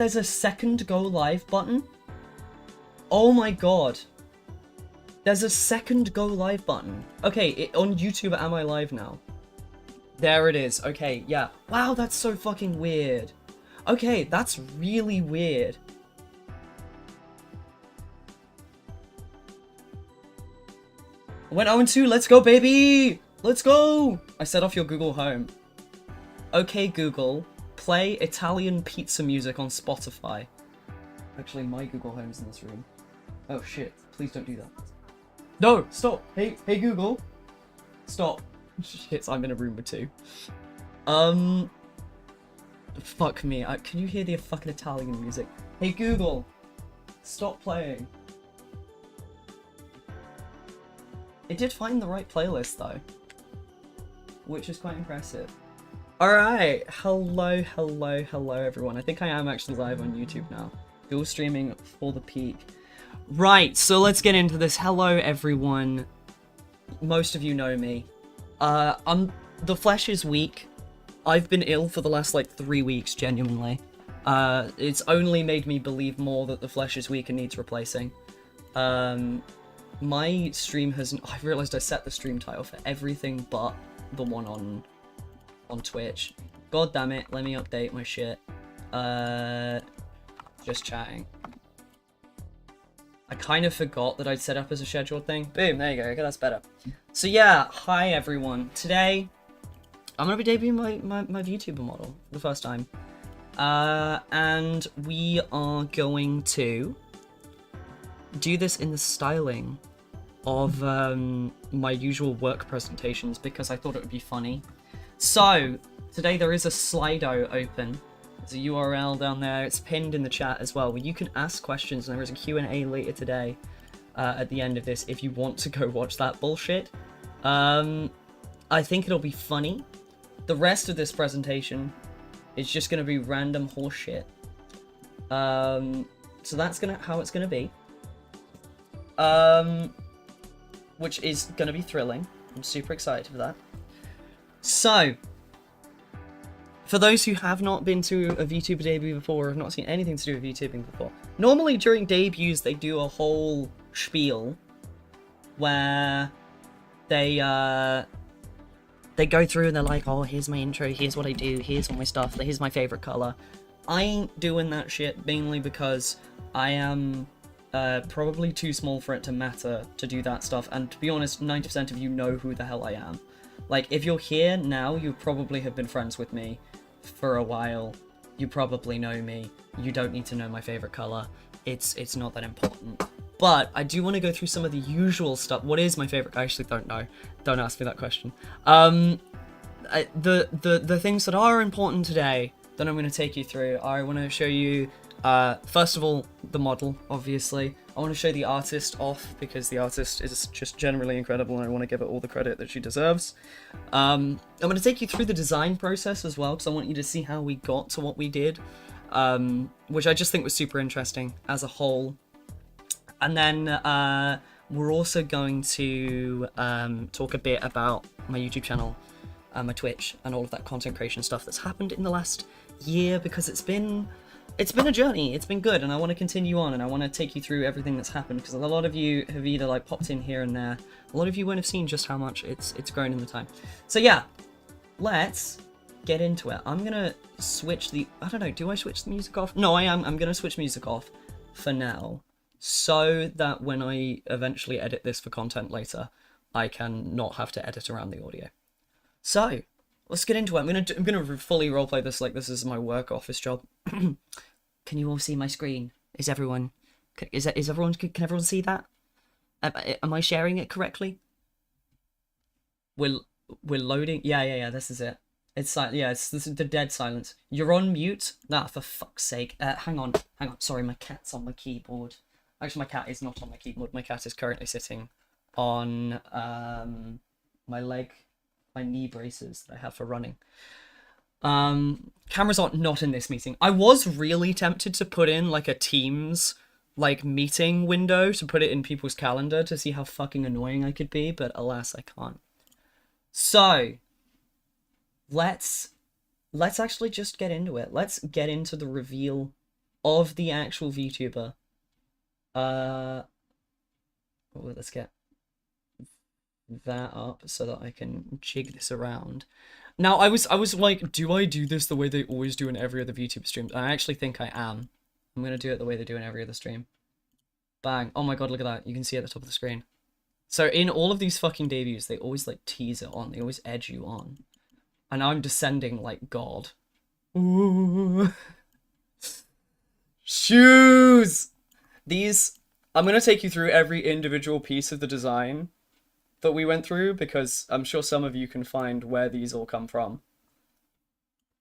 There's a second go live button? Oh my god. There's a second go live button. Okay, on YouTube, am I live now? There it is. Okay, yeah. Wow, that's so fucking weird. Okay, that's really weird. Went 0-2, let's go, baby! Let's go! I set off your Google Home. Okay, Google, play Italian pizza music on Spotify. Actually, my Google Home's in this room. Oh shit, please don't do that. No, stop! Hey Google. Stop. Shit, I'm in a room with two. Fuck me, can you hear the fucking Italian music? Hey Google, stop playing. It did find the right playlist though, which is quite impressive. Alright, hello everyone. I think I am actually live on YouTube now. Dual streaming for the peak. Right, so let's get into this. Hello everyone. Most of you know me. The flesh is weak. I've been ill for the last like 3 weeks, genuinely. It's only made me believe more that the flesh is weak and needs replacing. My stream has... I've realised I set the stream title for everything but the one on Twitch. God damn it, let me update my shit. Just chatting. I kind of forgot that I'd set up as a scheduled thing. Boom, there you go, okay, that's better. So yeah, hi everyone. Today, I'm going to be debuting my VTuber model for the first time. And we are going to do this in the styling of my usual work presentations because I thought it would be funny. So, today there is a Slido open. There's a URL down there. It's pinned in the chat as well, where you can ask questions, and there is a Q&A later today at the end of this if you want to go watch that bullshit. I think it'll be funny. The rest of this presentation is just going to be random horseshit. So that's how it's going to be. Which is going to be thrilling. I'm super excited for that. So, for those who have not been to a VTuber debut before, or have not seen anything to do with VTubing before, normally during debuts they do a whole spiel where they go through and they're like, oh, here's my intro, here's what I do, here's all my stuff, here's my favorite color. I ain't doing that shit, mainly because I am probably too small for it to matter to do that stuff, and to be honest, 90% of you know who the hell I am. Like, if you're here now, you probably have been friends with me for a while. You probably know me. You don't need to know my favorite color. It's not that important. But I do want to go through some of the usual stuff. What is my favorite? I actually don't know. Don't ask me that question. The things that are important today that I'm going to take you through are, I want to show you, first of all, the model, obviously. I want to show the artist off, because the artist is just generally incredible and I want to give her all the credit that she deserves. I'm going to take you through the design process as well, because I want you to see how we got to what we did, which I just think was super interesting as a whole. And then we're also going to talk a bit about my YouTube channel, my Twitch, and all of that content creation stuff that's happened in the last year, because it's been a journey. It's been good, and I want to continue on, and I want to take you through everything that's happened, because a lot of you have either like popped in here and there. A lot of you won't have seen just how much it's grown in the time. So yeah, let's get into it. I'm gonna switch the... I don't know, do I switch the music off? No, I am. I'm gonna switch music off for now, so that when I eventually edit this for content later, I can not have to edit around the audio. So, let's get into it. I'm gonna fully roleplay this like this is my work office job. Can you all see my screen? Is everyone... Can everyone see that? Am I sharing it correctly? We're loading... Yeah, this is it. It's this is the dead silence. You're on mute? Nah, for fuck's sake. Hang on. Sorry, my cat's on my keyboard. Actually, my cat is not on my keyboard. My cat is currently sitting on my knee braces that I have for running. Cameras are not in this meeting. I was really tempted to put in like a Teams like meeting window to put it in people's calendar to see how fucking annoying I could be, but alas, I can't. So, let's actually just get into it. Let's get into the reveal of the actual VTuber. Oh, let's get that up so that I can jig this around. Now, I was like, do I do this the way they always do in every other VTuber stream? I actually think I am. I'm gonna do it the way they do in every other stream. Bang. Oh my god, look at that. You can see at the top of the screen. So in all of these fucking debuts, they always like tease it on. They always edge you on. And I'm descending like God. Ooh. Shoes! These, I'm gonna take you through every individual piece of the design that we went through because I'm sure some of you can find where these all come from.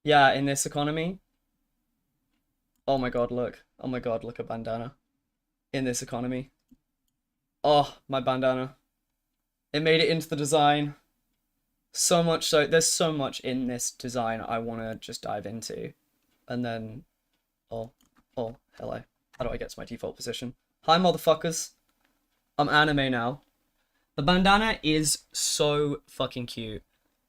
Yeah, in this economy. Oh my god, look. Oh my god, look at bandana. In this economy. Oh, my bandana. It made it into the design. So much so, there's so much in this design I want to just dive into. And then, oh, hello. How do I get to my default position? Hi, motherfuckers. I'm anime now. The bandana is so fucking cute.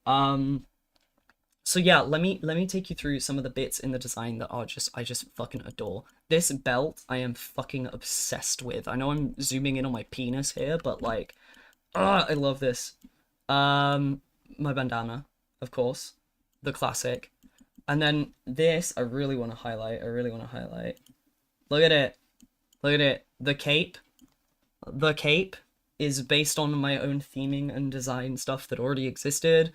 So yeah, let me take you through some of the bits in the design that are I just fucking adore. This belt I am fucking obsessed with. I know I'm zooming in on my penis here, but like, I love this. My bandana, of course, the classic. And then this I really want to highlight. Look at it. Look at it. The cape. The cape is based on my own theming and design stuff that already existed.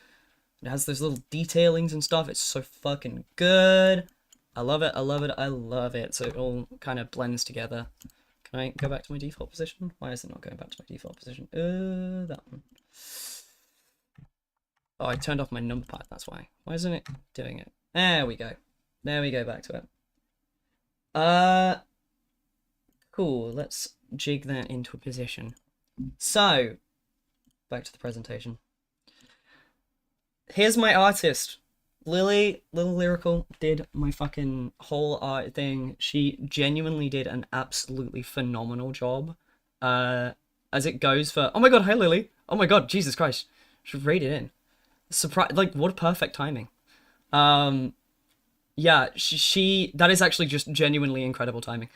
It has those little detailings and stuff. It's so fucking good. I love it. I love it. I love it. So it all kind of blends together. Can I go back to my default position? Why is it not going back to my default position? That one. Oh, I turned off my number pad. That's why. Why isn't it doing it? There we go. There we go. Back to it. Cool. Let's jig that into a position. So, back to the presentation. Here's my artist. Lily, Little Lyrical, did my fucking whole art thing. She genuinely did an absolutely phenomenal job. As it goes for... Oh my god, hi Lily. Oh my god, Jesus Christ. She rated in. Surprise, like, what a perfect timing. Yeah, she that is actually just genuinely incredible timing.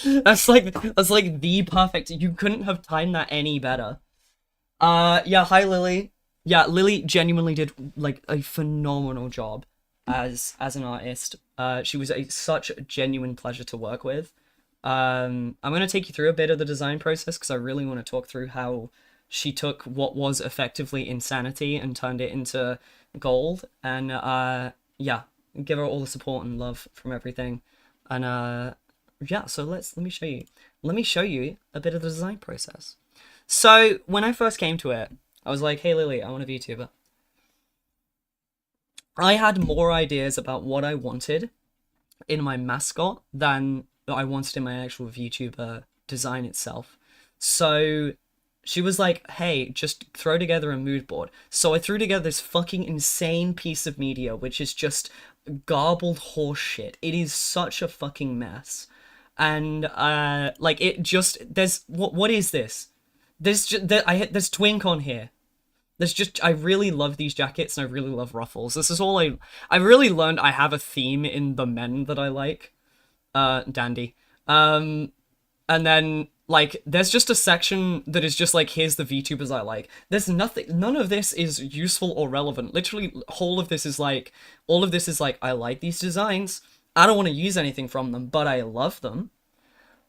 That's like the perfect... You couldn't have timed that any better. Yeah, hi Lily. Yeah, Lily genuinely did like a phenomenal job as an artist. She was such a genuine pleasure to work with. I'm gonna take you through a bit of the design process because I really want to talk through how she took what was effectively insanity and turned it into gold. And yeah, give her all the support and love from everything. And yeah, so let me show you. Let me show you a bit of the design process. So, when I first came to it, I was like, hey Lily, I want a VTuber. I had more ideas about what I wanted in my mascot than I wanted in my actual VTuber design itself. So, she was like, hey, just throw together a mood board. So I threw together this fucking insane piece of media, which is just garbled horse shit. It is such a fucking mess. And, like, it just, there's, what is this? There's twink on here. I really love these jackets and I really love ruffles. This is all I really learned I have a theme in the men that I like. Dandy. And then, like, there's just a section that is just like, here's the VTubers I like. There's none of this is useful or relevant. Literally, all of this is like, I like these designs. I don't want to use anything from them, but I love them.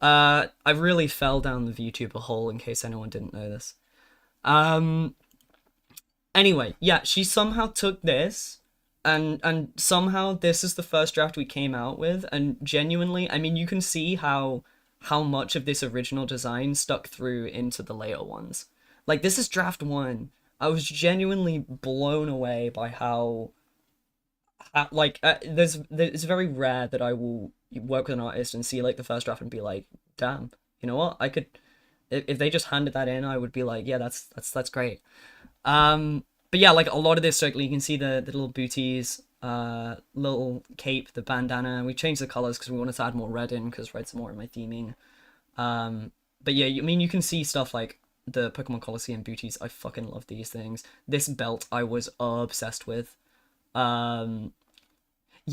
I really fell down the VTuber hole in case anyone didn't know this. Anyway, yeah, she somehow took this and somehow this is the first draft we came out with, and genuinely, I mean, you can see how much of this original design stuck through into the later ones. Like, this is draft 1. I was genuinely blown away by how like, it's very rare that I will work with an artist and see like the first draft and be like, damn, you know what, I could, if they just handed that in, I would be like, yeah, that's great. But yeah, like a lot of this, like, you can see the little booties, little cape, the bandana. We changed the colors because we wanted to add more red in because red's more in my theming. But yeah, I mean, you can see stuff like the Pokemon Coliseum booties. I fucking love these things. This belt I was obsessed with. Yeah,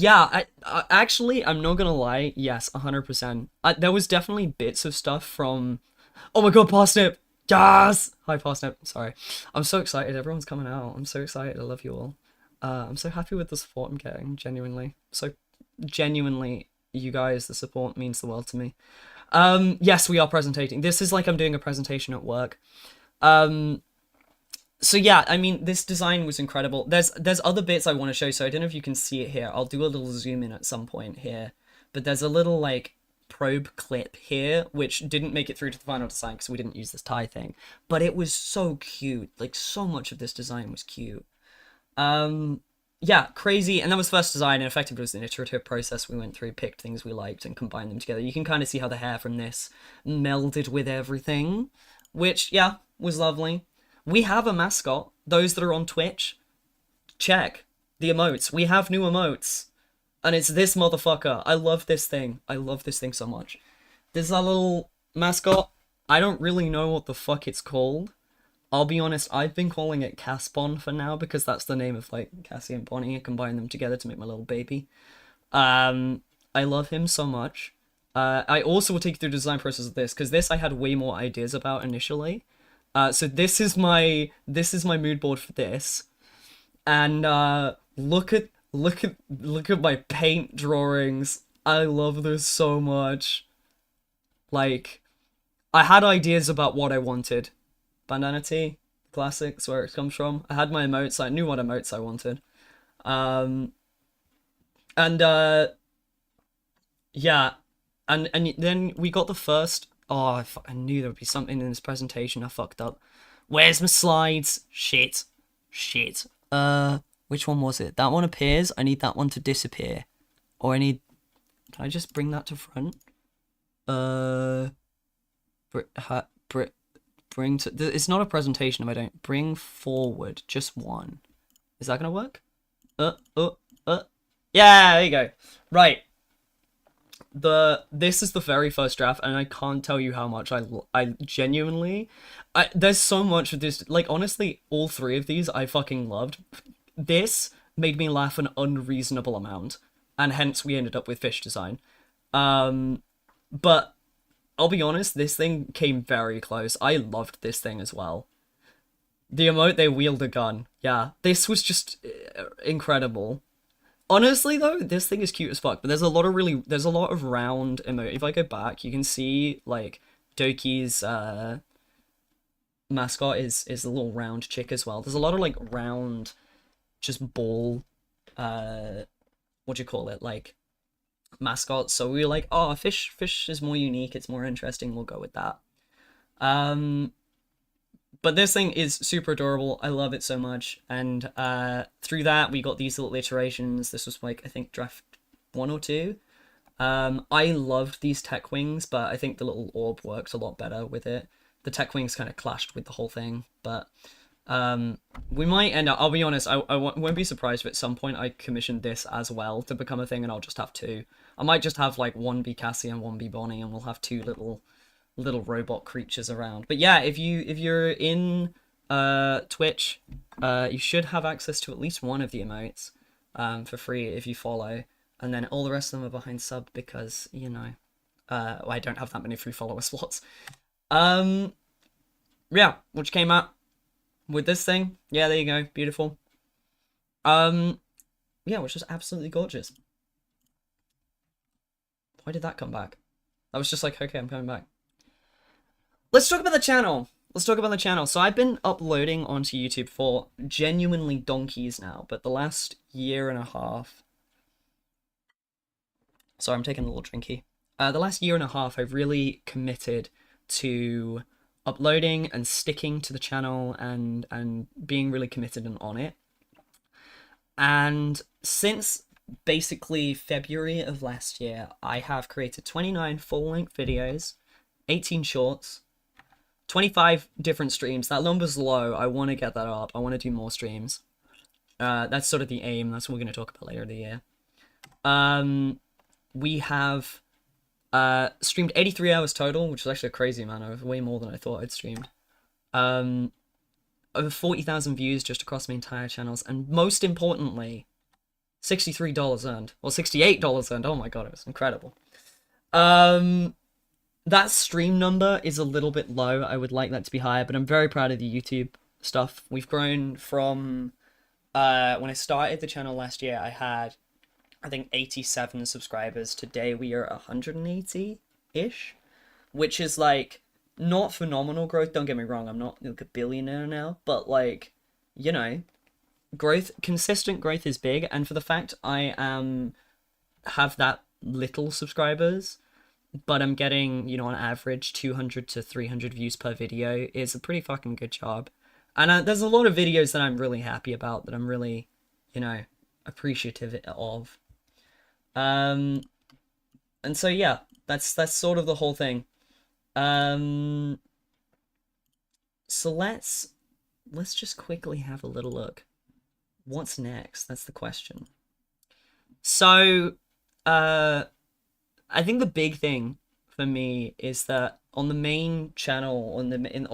Yeah, actually, I'm not gonna lie. Yes, 100%. There was definitely bits of stuff from. Oh my god, Parsnip! Yes! Hi, Parsnip. Sorry. I'm so excited. Everyone's coming out. I'm so excited. I love you all. I'm so happy with the support I'm getting. Genuinely. So, genuinely, you guys, the support means the world to me. Yes, we are presentating. This is like I'm doing a presentation at work. So yeah, I mean, this design was incredible. There's other bits I want to show, so I don't know if you can see it here. I'll do a little zoom in at some point here. But there's a little, like, probe clip here, which didn't make it through to the final design because we didn't use this tie thing. But it was so cute. Like, so much of this design was cute. Yeah, crazy. And that was first design, and effectively it was an iterative process we went through, picked things we liked, and combined them together. You can kind of see how the hair from this melded with everything, which, yeah, was lovely. We have a mascot. Those that are on Twitch, check the emotes. We have new emotes. And it's this motherfucker. I love this thing. I love this thing so much. This is our little mascot. I don't really know what the fuck it's called. I'll be honest, I've been calling it Caspon for now because that's the name of, like, Cassie and Bonnie. I combined them together to make my little baby. I love him so much. I also will take you through the design process of this because this I had way more ideas about initially. So this is my mood board for this, and look at my paint drawings. I love this so much. Like, I had ideas about what I wanted. BandanaT, classics, where it comes from. I had my emotes. I knew what emotes I wanted. Yeah, and then we got the first. Oh, I knew there would be something in this presentation. I fucked up. Where's my slides? Shit. Shit. Which one was it? That one appears. I need that one to disappear. Or I need... Can I just bring that to front? Bring to... It's not a presentation if I don't. Bring forward. Just one. Is that gonna work? Yeah, there you go. Right. This is the very first draft, and I can't tell you how much I genuinely there's so much of this. Like, honestly, all three of these I fucking loved. This made me laugh an unreasonable amount, and hence we ended up with fish design. But I'll be honest, this thing came very close. I loved this thing as well. The emote, they wield a gun. Yeah, this was just incredible. Honestly, though, this thing is cute as fuck, but there's a lot of round emote. If I go back, you can see, like, Doki's mascot is a little round chick as well. There's a lot of, like, round, just ball, what do you call it, like, mascots. So we were like, oh, fish is more unique, it's more interesting, we'll go with that. But this thing is super adorable. I love it so much. And through that, we got these little iterations. This was, like, I think draft 1 or 2. I loved these tech wings, but I think the little orb worked a lot better with it. The tech wings kind of clashed with the whole thing. But we might end up... I'll be honest, I won't be surprised if at some point I commissioned this as well to become a thing, and I'll just have 2. I might just have, like, one be Cassie and one be Bonnie, and we'll have 2 little robot creatures around. But yeah, if you're in Twitch, you should have access to at least one of the emotes for free if you follow, and then all the rest of them are behind sub because, you know, I don't have that many free follower slots. Yeah, which came out with this thing. Yeah, there you go, beautiful. Yeah, which was absolutely gorgeous. Why did that come back? I was just like, okay, I'm coming back. Let's talk about the channel. So I've been uploading onto YouTube for genuinely donkeys now, but the last year and a half... Sorry, I'm taking a little drinky. The last year and a half, I've really committed to uploading and sticking to the channel and being really committed and on it. And since basically February of last year, I have created 29 full-length videos, 18 shorts, 25 different streams. That number's low. I want to get that up. I want to do more streams. That's sort of the aim. That's what we're going to talk about later in the year. We have streamed 83 hours total, which is actually a crazy amount of way more than I thought I'd streamed. Over 40,000 views just across my entire channels, and most importantly, $63 earned. Or $68 earned. Oh my god, it was incredible. Um, that stream number is a little bit low. I would like that to be higher, but I'm very proud of the YouTube stuff. We've grown from when I started the channel last year, I had I think 87 subscribers. Today we are 180-ish, which is like not phenomenal growth. Don't get me wrong, I'm not like a billionaire now, but like, you know, consistent growth is big, and for the fact I have that little subscribers, but I'm getting, on average 200 to 300 views per video is a pretty fucking good job. And there's a lot of videos that I'm really happy about, that I'm really, appreciative of. And so yeah, that's sort of the whole thing. So let's just quickly have a little look. What's next? That's the question. So, I think the big thing for me is that on the main channel, on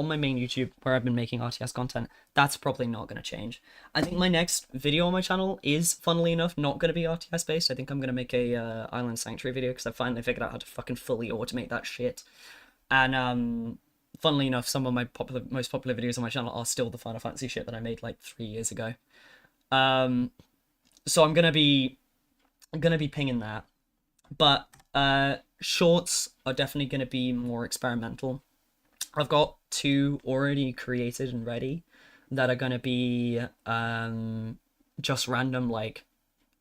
my main YouTube, where I've been making RTS content, that's probably not going to change. I think my next video on my channel is, funnily enough, not going to be RTS based. I think I'm going to make a Island Sanctuary video, because I finally figured out how to fucking fully automate that shit. And funnily enough, some of my most popular videos on my channel are still the Final Fantasy shit that I made like 3 years ago. So I'm gonna be pinging that, but shorts are definitely gonna be more experimental. I've got 2 already created and ready that are gonna be just random, like,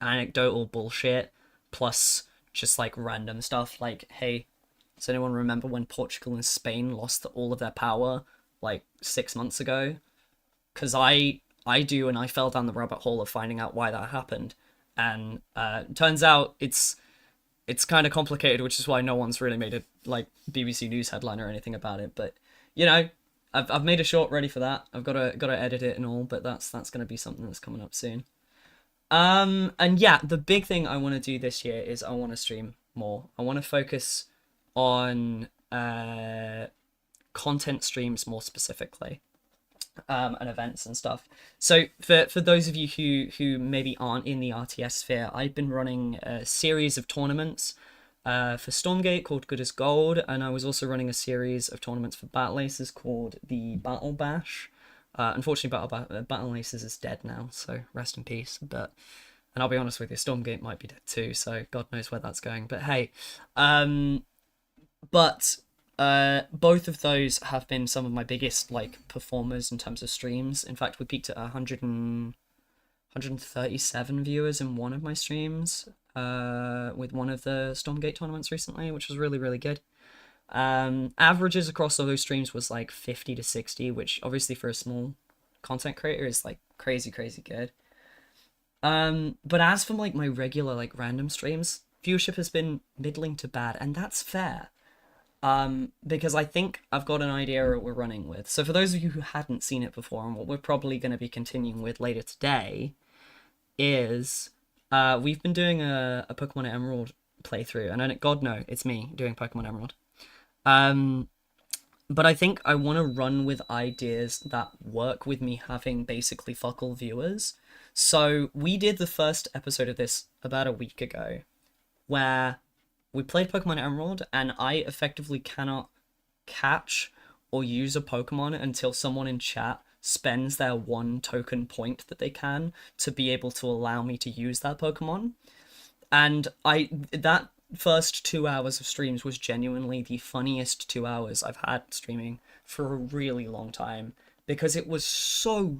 anecdotal bullshit, plus just like random stuff like, hey, does anyone remember when Portugal and Spain lost all of their power like 6 months ago? Because I do, and I fell down the rabbit hole of finding out why that happened, and turns out it's kind of complicated, which is why no one's really made a like BBC News headline or anything about it. But I've made a short ready for that. I've got to edit it and all, but that's gonna be something that's coming up soon. And yeah, the big thing I want to do this year is I want to stream more. I want to focus on content streams more specifically, and events and stuff. So for those of you who maybe aren't in the RTS sphere, I've been running a series of tournaments for Stormgate called Good as Gold, and I was also running a series of tournaments for Battle Aces called the Battle Bash. Unfortunately, Battle Aces is dead now, so rest in peace. And I'll be honest with you, Stormgate might be dead too, so God knows where that's going. But hey, both of those have been some of my biggest like performers in terms of streams. In fact, we peaked at 137 viewers in one of my streams with one of the Stormgate tournaments recently, which was really, really good. Averages across all those streams was like 50 to 60, which obviously for a small content creator is like crazy good. But as for like my regular like random streams, viewership has been middling to bad, and that's fair. Because I think I've got an idea what we're running with. So for those of you who hadn't seen it before, and what we're probably going to be continuing with later today, is we've been doing a Pokemon Emerald playthrough, and God no, it's me doing Pokemon Emerald. But I think I want to run with ideas that work with me having basically fuck all viewers. So we did the first episode of this about a week ago, where we played Pokemon Emerald, and I effectively cannot catch or use a Pokemon until someone in chat spends their 1 token point that they can to be able to allow me to use that Pokemon. And that first 2 hours of streams was genuinely the funniest 2 hours I've had streaming for a really long time, because it was so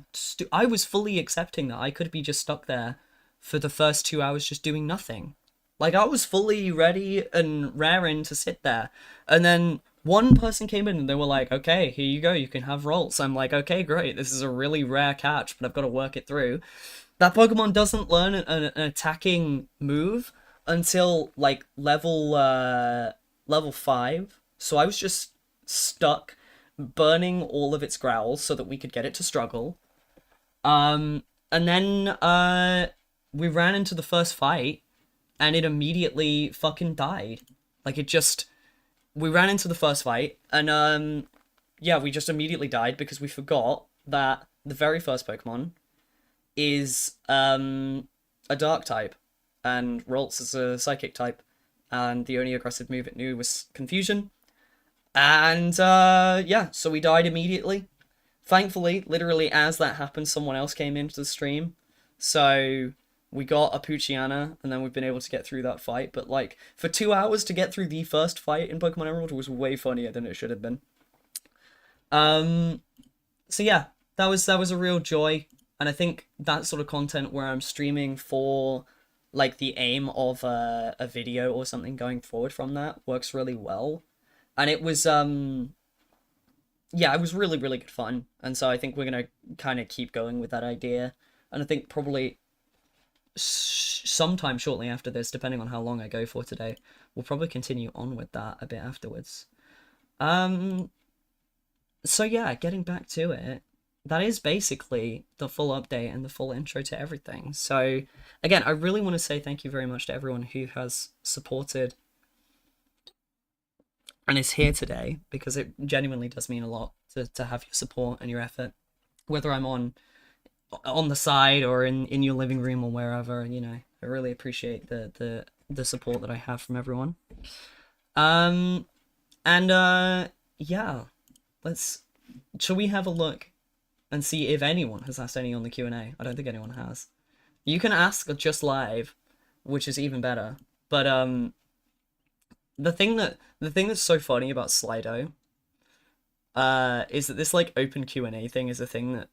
I was fully accepting that I could be just stuck there for the first 2 hours just doing nothing. Like, I was fully ready and raring to sit there. And then one person came in and they were like, okay, here you go, you can have rolls. I'm like, okay, great, this is a really rare catch, but I've got to work it through. That Pokemon doesn't learn an attacking move until, like, level 5. So I was just stuck burning all of its growls so that we could get it to struggle. And then we ran into the first fight, and it immediately fucking died. Like, we ran into the first fight, and yeah, we just immediately died because we forgot that the very first Pokemon is a dark type, and Ralts is a psychic type, and the only aggressive move it knew was Confusion. And yeah, so we died immediately. Thankfully, literally as that happened, someone else came into the stream. So we got a Poochyena, and then we've been able to get through that fight. But like, for 2 hours to get through the first fight in Pokemon Emerald was way funnier than it should have been. So yeah, that was a real joy. And I think that sort of content where I'm streaming for like the aim of a video or something going forward from that works really well. And it was yeah, it was really, really good fun. And so I think we're going to kind of keep going with that idea. And I think probably sometime shortly after this, depending on how long I go for today, we'll probably continue on with that a bit afterwards. So yeah, getting back to it, that is basically the full update and the full intro to everything. So again, I really want to say thank you very much to everyone who has supported and is here today, because it genuinely does mean a lot to have your support and your effort, whether I'm on the side or in your living room or wherever. You know, I really appreciate the support that I have from everyone. Yeah, shall we have a look and see if anyone has asked any on the Q&A? I don't think anyone has. You can ask just live, which is even better. But the thing that's so funny about Slido is that this like open Q&A thing is a thing that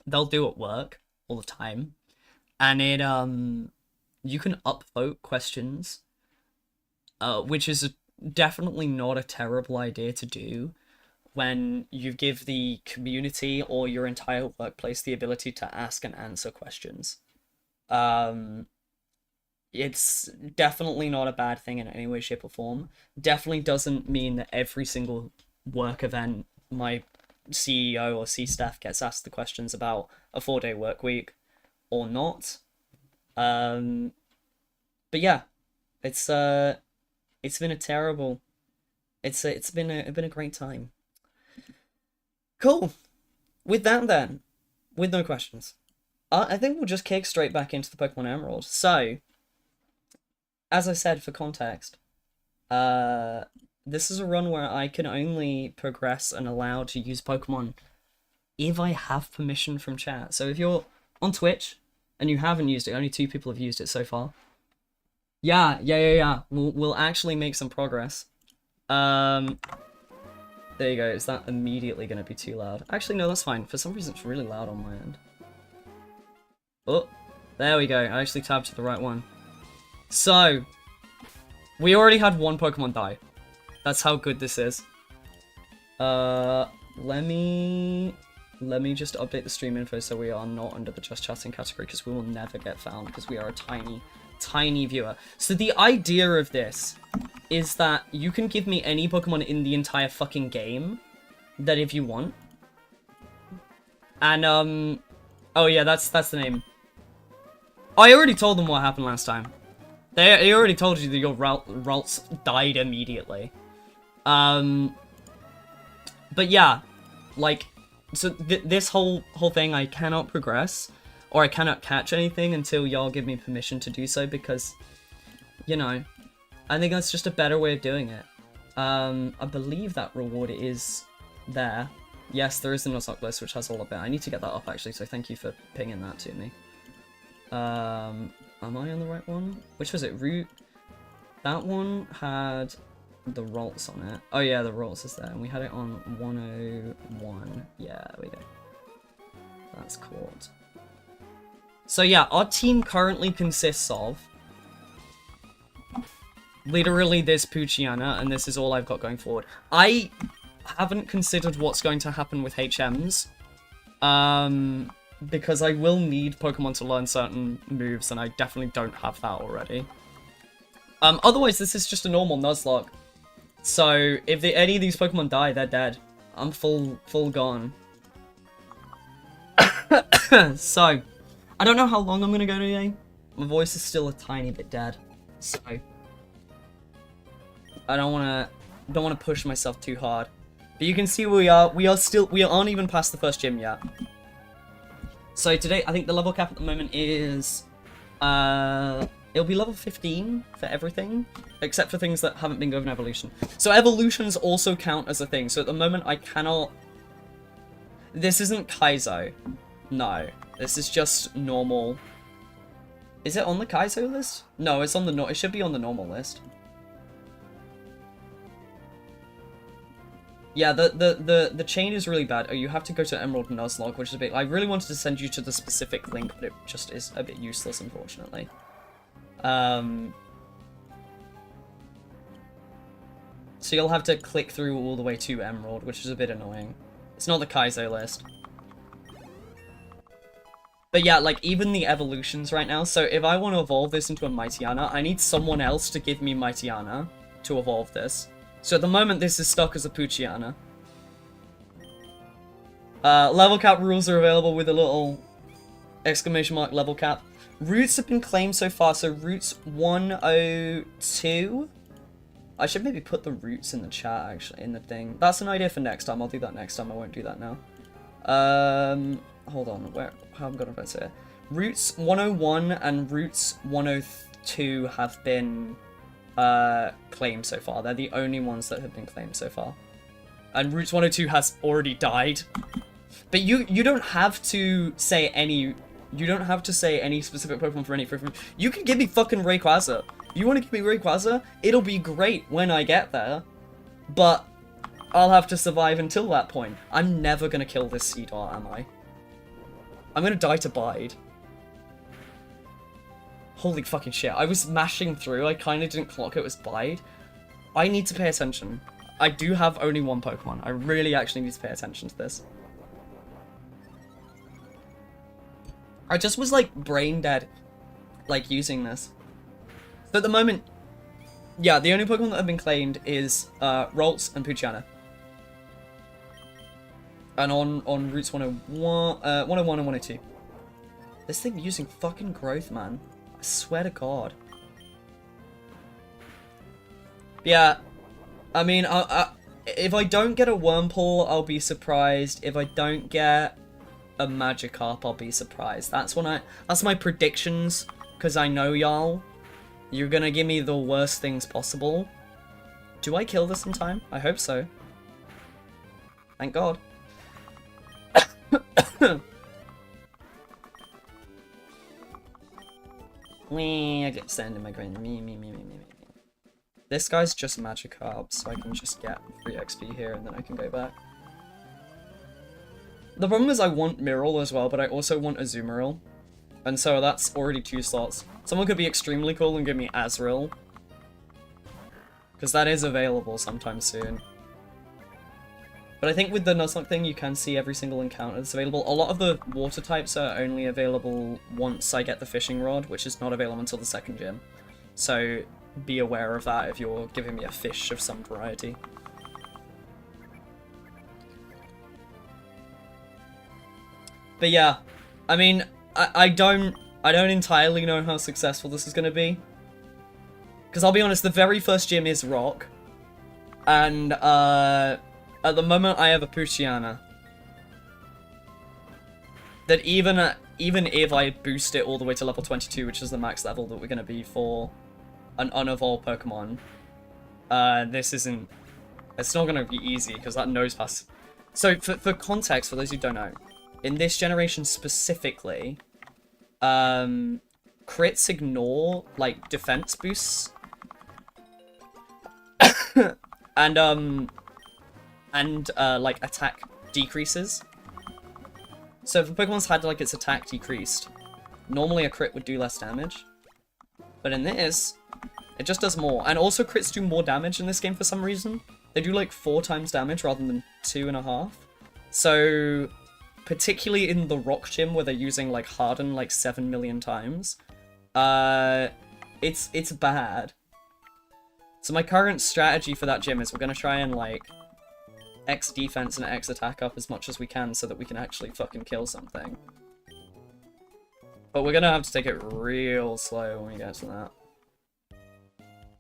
they'll do at work all the time, and it you can upvote questions, which is definitely not a terrible idea to do when you give the community or your entire workplace the ability to ask and answer questions. It's definitely not a bad thing in any way, shape, or form. Definitely doesn't mean that every single work event my CEO or C-staff gets asked the questions about a 4-day work week or not. But yeah, it's been a terrible. It's been a great time. Cool. With that then, with no questions, I think we'll just kick straight back into the Pokemon Emerald. So, as I said, for context, this is a run where I can only progress and allow to use Pokemon if I have permission from chat. So if you're on Twitch and you haven't used it, only 2 people have used it so far. Yeah. We'll actually make some progress. There you go. Is that immediately going to be too loud? Actually, no, that's fine. For some reason, it's really loud on my end. Oh, there we go. I actually tabbed to the right one. So, we already had 1 Pokemon die. That's how good this is. Let me just update the stream info so we are not under the just chatting category, because we will never get found because we are a tiny viewer. So the idea of this is that you can give me any Pokemon in the entire fucking game that if you want. And oh yeah, that's the name. Oh, I already told them what happened last time. They already told you that your Ralts died immediately. But yeah, like, so this whole thing, I cannot progress, or I cannot catch anything until y'all give me permission to do so, because, you know, I think that's just a better way of doing it. I believe that reward is there. Yes, there is the Nuzlocke list, which has all of it. I need to get that up, actually, so thank you for pinging that to me. Am I on the right one? Which was it? Root? That one had the Ralts on it. Oh yeah, the Ralts is there, and we had it on 101. Yeah, there we go. That's caught. So yeah, our team currently consists of literally this Poochyena, and this is all I've got going forward. I haven't considered what's going to happen with HMs, because I will need Pokemon to learn certain moves, and I definitely don't have that already. Otherwise, this is just a normal Nuzlocke. So, if any of these Pokemon die, they're dead. I'm full gone. So, I don't know how long I'm gonna go today. My voice is still a tiny bit dead. So, I don't wanna push myself too hard. But you can see where we are. We aren't even past the first gym yet. So today, I think the level cap at the moment is, it'll be level 15 for everything, except for things that haven't been given evolution. So evolutions also count as a thing. So at the moment, I cannot. This isn't Kaizo. No, this is just normal. Is it on the Kaizo list? No, it's on the it should be on the normal list. Yeah, the chain is really bad. Oh, you have to go to Emerald Nuzlocke, which is a bit. I really wanted to send you to the specific link, but it just is a bit useless, unfortunately. So you'll have to click through all the way to Emerald, which is a bit annoying. It's not the Kaizo list. But yeah, like, even the evolutions right now, so if I want to evolve this into a Mightyana, I need someone else to give me Mightyana to evolve this. So at the moment, this is stuck as a Poochyana. Level cap rules are available with a little exclamation mark level cap. Routes have been claimed so far, so routes 102. I should maybe put the routes in the chat, actually, in the thing. That's an idea for next time. I'll do that next time. I won't do that now. Hold on. How am I going to say it? Routes 101 and routes 102 have been claimed so far. They're the only ones that have been claimed so far. And routes 102 has already died. But you don't have to say any. You don't have to say any specific Pokemon for any. You can give me fucking Rayquaza. You want to give me Rayquaza? It'll be great when I get there. But I'll have to survive until that point. I'm never gonna kill this Seedar, am I? I'm gonna die to Bide. Holy fucking shit. I was mashing through. I kind of didn't clock it was Bide. I need to pay attention. I do have only one Pokemon. I really actually need to pay attention to this. I just was like brain dead, like using this. So at the moment, yeah, the only Pokemon that have been claimed is Ralts and Poochyana. And on routes 101, 101 and 102. This thing using fucking growth, man. I swear to God. Yeah, I mean, if I don't get a Wurmple, I'll be surprised. If I don't get a Magikarp, I'll be surprised. That's my predictions, because I know y'all. You're gonna give me the worst things possible. Do I kill this in time? I hope so. Thank God. I get sand in my brain. Me. This guy's just Magikarp, so I can just get free XP here and then I can go back. The problem is I want Miral as well, but I also want Azumarill. And so that's already 2 slots. Someone could be extremely cool and give me Azurill. Because that is available sometime soon. But I think with the Nuzlocke thing, you can see every single encounter that's available. A lot of the water types are only available once I get the fishing rod, which is not available until the 2nd gym. So be aware of that if you're giving me a fish of some variety. But yeah, I mean, I don't entirely know how successful this is going to be. Because I'll be honest, the very first gym is Rock. And at the moment I have a Poochyana. That even if I boost it all the way to level 22, which is the max level that we're going to be for an unevolved Pokemon, it's not going to be easy because that nose pass. So for context, for those who don't know, in this generation specifically, crits ignore like defense boosts, and like attack decreases. So if a Pokemon's had like its attack decreased, normally a crit would do less damage, but in this, it just does more. And also crits do more damage in this game for some reason. They do like 4 times damage rather than 2.5. So particularly in the Rock Gym where they're using like Harden like 7 million times, it's bad. So my current strategy for that gym is we're gonna try and like X defense and X attack up as much as we can so that we can actually fucking kill something. But we're gonna have to take it real slow when we get to that.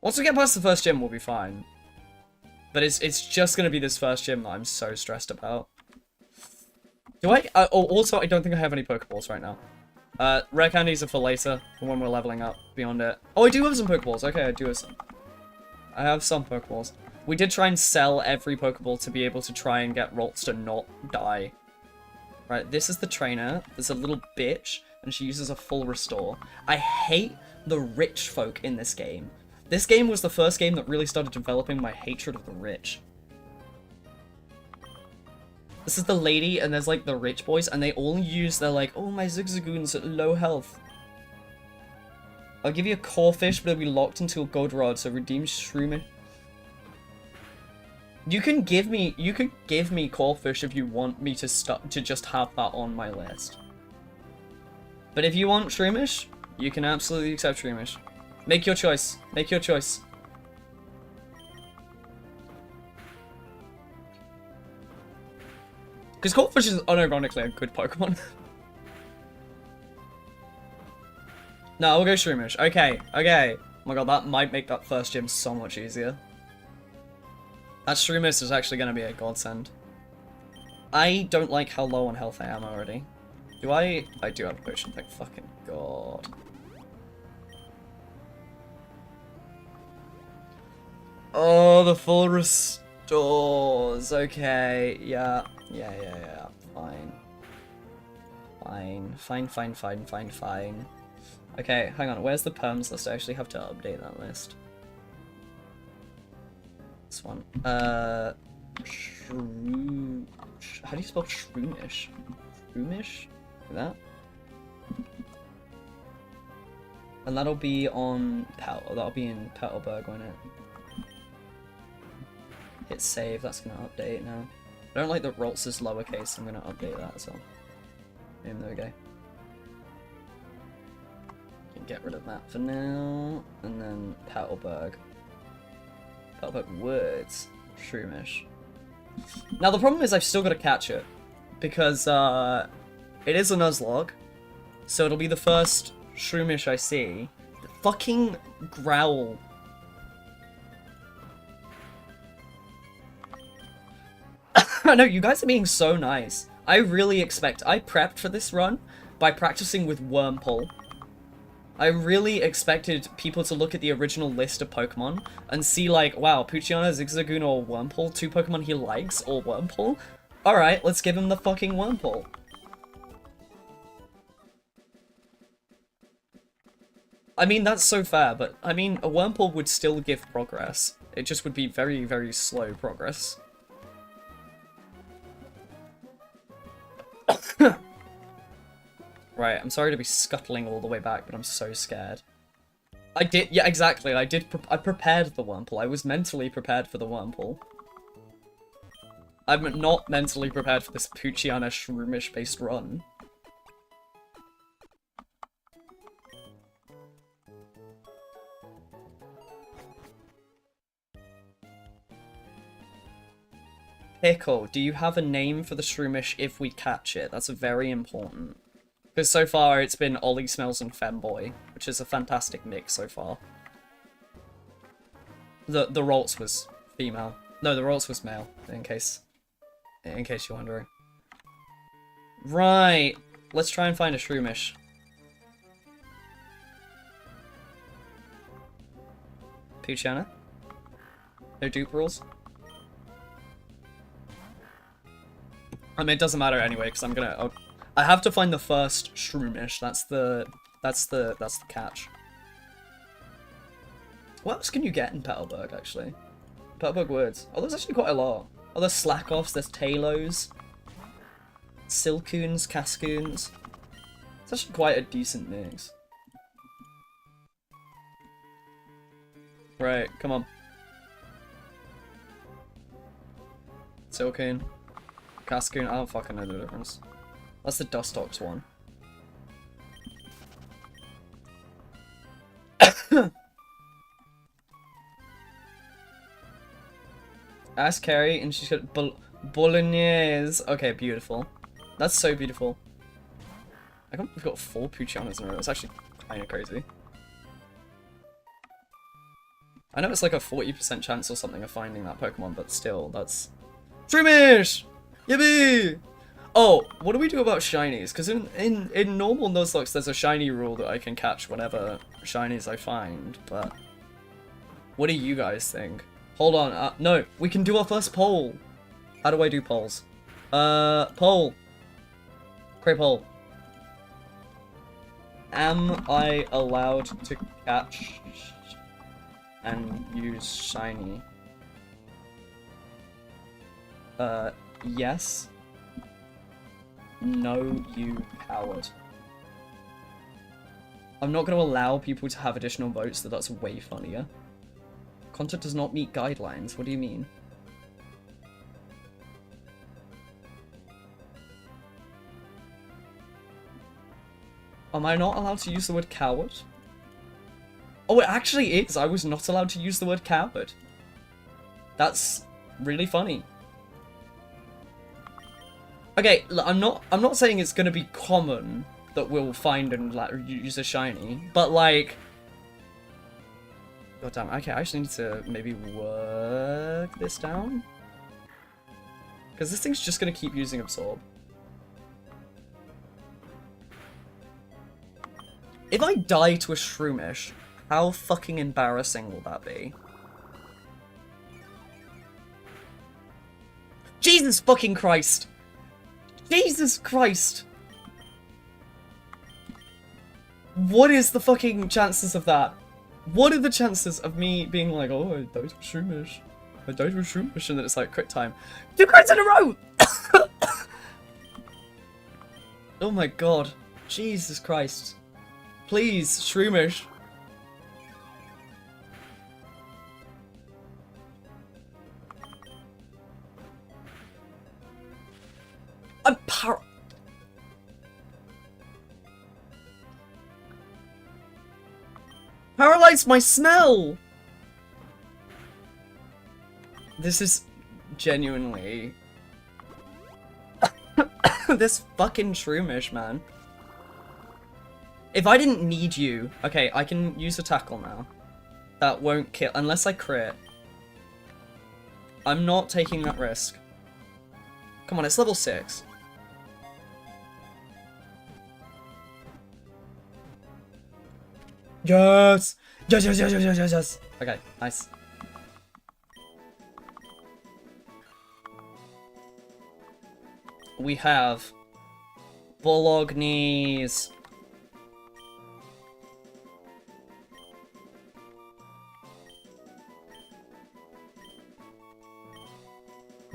Once we get past the first gym, we'll be fine. But it's just gonna be this first gym that I'm so stressed about. Do I? Oh, also, I don't think I have any Pokeballs right now. Rare candies are for later, for when we're leveling up beyond it. Oh, I do have some Pokeballs. Okay, I do have some. I have some Pokeballs. We did try and sell every Pokeball to be able to try and get Rolts to not die. Right, this is the trainer. There's a little bitch, and she uses a full restore. I hate the rich folk in this game. This game was the first game that really started developing my hatred of the rich. This is the lady, and there's like the rich boys, and they all use their like, oh, my Zigzagoon's at low health. I'll give you a core fish, but it'll be locked into a gold rod, so redeem Shroomish. You can give me core fish if you want me to just have that on my list. But if you want Shroomish, you can absolutely accept Shroomish. Make your choice. Make your choice. Because Corphish is unironically a good Pokemon. No, I'll go Shroomish. Okay, okay. Oh my god, that might make that first gym so much easier. That Shroomish is actually going to be a godsend. I don't like how low on health I am already. Do I? I do have a potion, thank fucking god. Oh, the full restores. Okay, yeah. Fine. Fine. Okay, hang on. Where's the perms list? I actually have to update that list. This one. How do you spell Shroomish? Shroomish? Like that? And that'll be on that'll be in Petalburg, won't it? Hit save, that's gonna update now. I don't like the Rolts is lowercase, I'm gonna update that as well. Boom, there we go. Get rid of that for now. And then Petalburg. Petalburg Woods. Shroomish. Now the problem is I've still got to catch it. Because it is a Nuzlocke. So it'll be the first Shroomish I see. The fucking growl. I know, you guys are being so nice. I prepped for this run by practicing with Wurmple. I really expected people to look at the original list of Pokemon and see like, wow, Poochyena, Zigzagoon, or Wurmple, 2 Pokemon he likes, or Wurmple. Alright, let's give him the fucking Wurmple. I mean, that's so fair, but I mean, a Wurmple would still give progress. It just would be very, very slow progress. Right, I'm sorry to be scuttling all the way back, but I'm so scared. Yeah, exactly, I prepared the Wurmple. I was mentally prepared for the Wurmple. I'm not mentally prepared for this Poochyena Shroomish-based run. Pickle, do you have a name for the Shroomish if we catch it? That's very important. Because so far it's been Ollie Smells and Femboy, which is a fantastic mix so far. The Rolts was female. No, the Rolts was male, in case you're wondering. Right, let's try and find a Shroomish. Poochyena? No dupe rules? I mean, it doesn't matter anyway, because I have to find the first Shroomish. That's the catch. What else can you get in Petalburg, actually? Petalburg Woods. Oh, there's actually quite a lot. Oh, there's Slackoffs, there's Talos, Silcoons, Cascoons. It's actually quite a decent mix. Right, come on. Silcoon. Cascoon, I don't fucking know the difference. That's the Dustox one. Ask Carrie, and she's got Bolognese. Okay, beautiful. That's so beautiful. I can't believe we've got 4 Poochyenas in a row. That's actually kind of crazy. I know it's like a 40% chance or something of finding that Pokemon, but still, that's... Shroomish! Yippee! Oh, what do we do about shinies? Because in normal Nuzlocke, there's a shiny rule that I can catch whatever shinies I find, but what do you guys think? Hold on, no, we can do our first poll. How do I do polls? Poll. Create poll. Am I allowed to catch and use shiny? Yes. No, you coward. I'm not going to allow people to have additional votes, that's way funnier. Content does not meet guidelines, what do you mean? Am I not allowed to use the word coward? Oh, it actually is! I was not allowed to use the word coward. That's really funny. Okay, look, I'm not saying it's gonna be common that we'll find and like use a shiny, but like, god damn. Okay, I actually need to maybe work this down because this thing's just gonna keep using absorb. If I die to a Shroomish, how fucking embarrassing will that be? Jesus fucking Christ! Jesus Christ! What is the fucking chances of that? What are the chances of me being like, oh, I died to a Shroomish. I died to a Shroomish, and then it's like crit time. 2 crits in a row! Oh my god. Jesus Christ. Please, Shroomish. I'm paralyzed my smell! This is genuinely... this fucking Shroomish, man. If I didn't need you... Okay, I can use a tackle now. That won't kill... Unless I crit. I'm not taking that risk. Come on, it's level 6. Yes! Yes, yes, yes, yes, yes, yes, yes! Okay, nice. We have... Bolognese.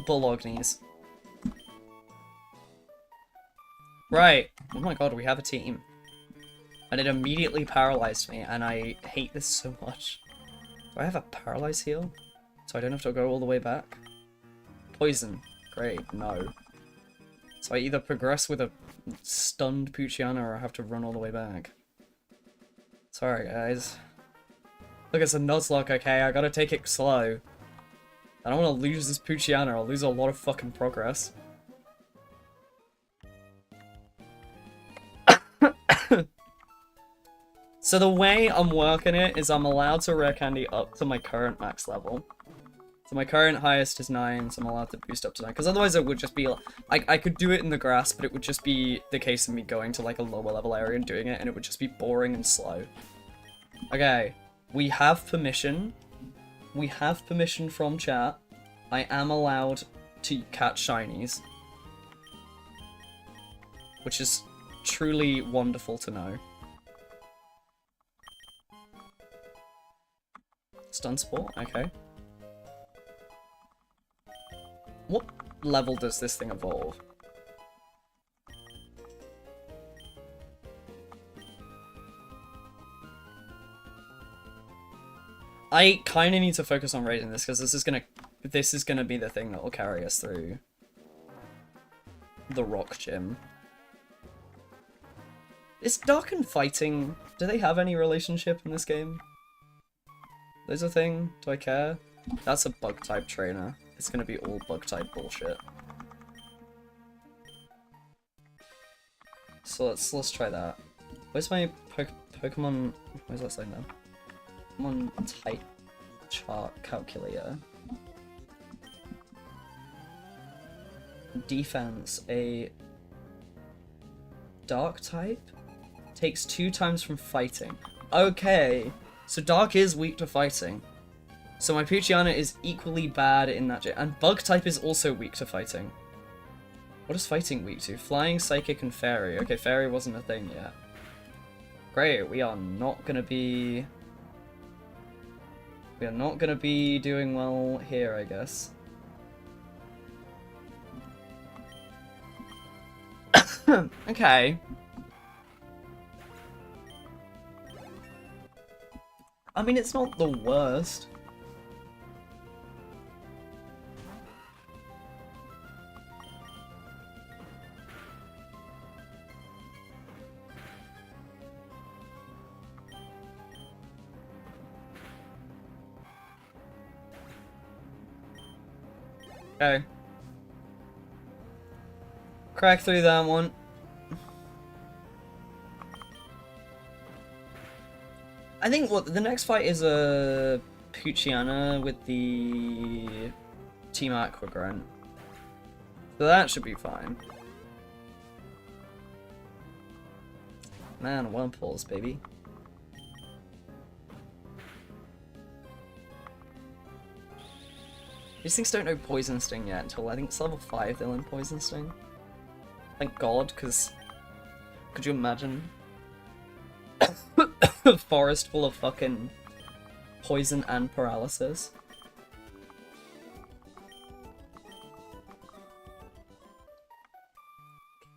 Bolognese. Right. Oh my god, we have a team. And it immediately paralyzed me, and I hate this so much. Do I have a paralyze heal? So I don't have to go all the way back? Poison. Great, no. So I either progress with a stunned Poochyena or I have to run all the way back. Sorry, guys. Look, it's a Nuzlocke, okay? I gotta take it slow. I don't want to lose this Poochyena, I'll lose a lot of fucking progress. So the way I'm working it is I'm allowed to rare candy up to my current max level. So my current highest is 9, so I'm allowed to boost up to 9. Because otherwise it would just be... I could do it in the grass, but it would just be the case of me going to like a lower level area and doing it, and it would just be boring and slow. Okay, we have permission. We have permission from chat. I am allowed to catch shinies. Which is truly wonderful to know. Stun Sport, okay. What level does this thing evolve? I kind of need to focus on raising this because this is gonna be the thing that will carry us through the rock gym. Is Dark and Fighting, do they have any relationship in this game? There's a thing? Do I care? That's a bug type trainer. It's gonna be all bug type bullshit. So let's try that. Where's my Pokemon? Where's that saying now? Pokemon type chart calculator. Defense, a Dark type takes 2 times from fighting. Okay, so Dark is weak to fighting. So my Poochyena is equally bad in that. And Bug type is also weak to fighting. What is fighting weak to? Flying, Psychic, and Fairy. Okay, Fairy wasn't a thing yet. Great, we are not gonna be... We are not gonna be doing well here, I guess. Okay. I mean, it's not the worst. Okay. Crack through that one. I think what the next fight is a Poochyena with the Team Aquagrunt. So that should be fine. Man, Wurmples, baby. These things don't know Poison Sting yet until I think it's level 5 they'll learn Poison Sting. Thank God, because could you imagine a forest full of fucking poison and paralysis?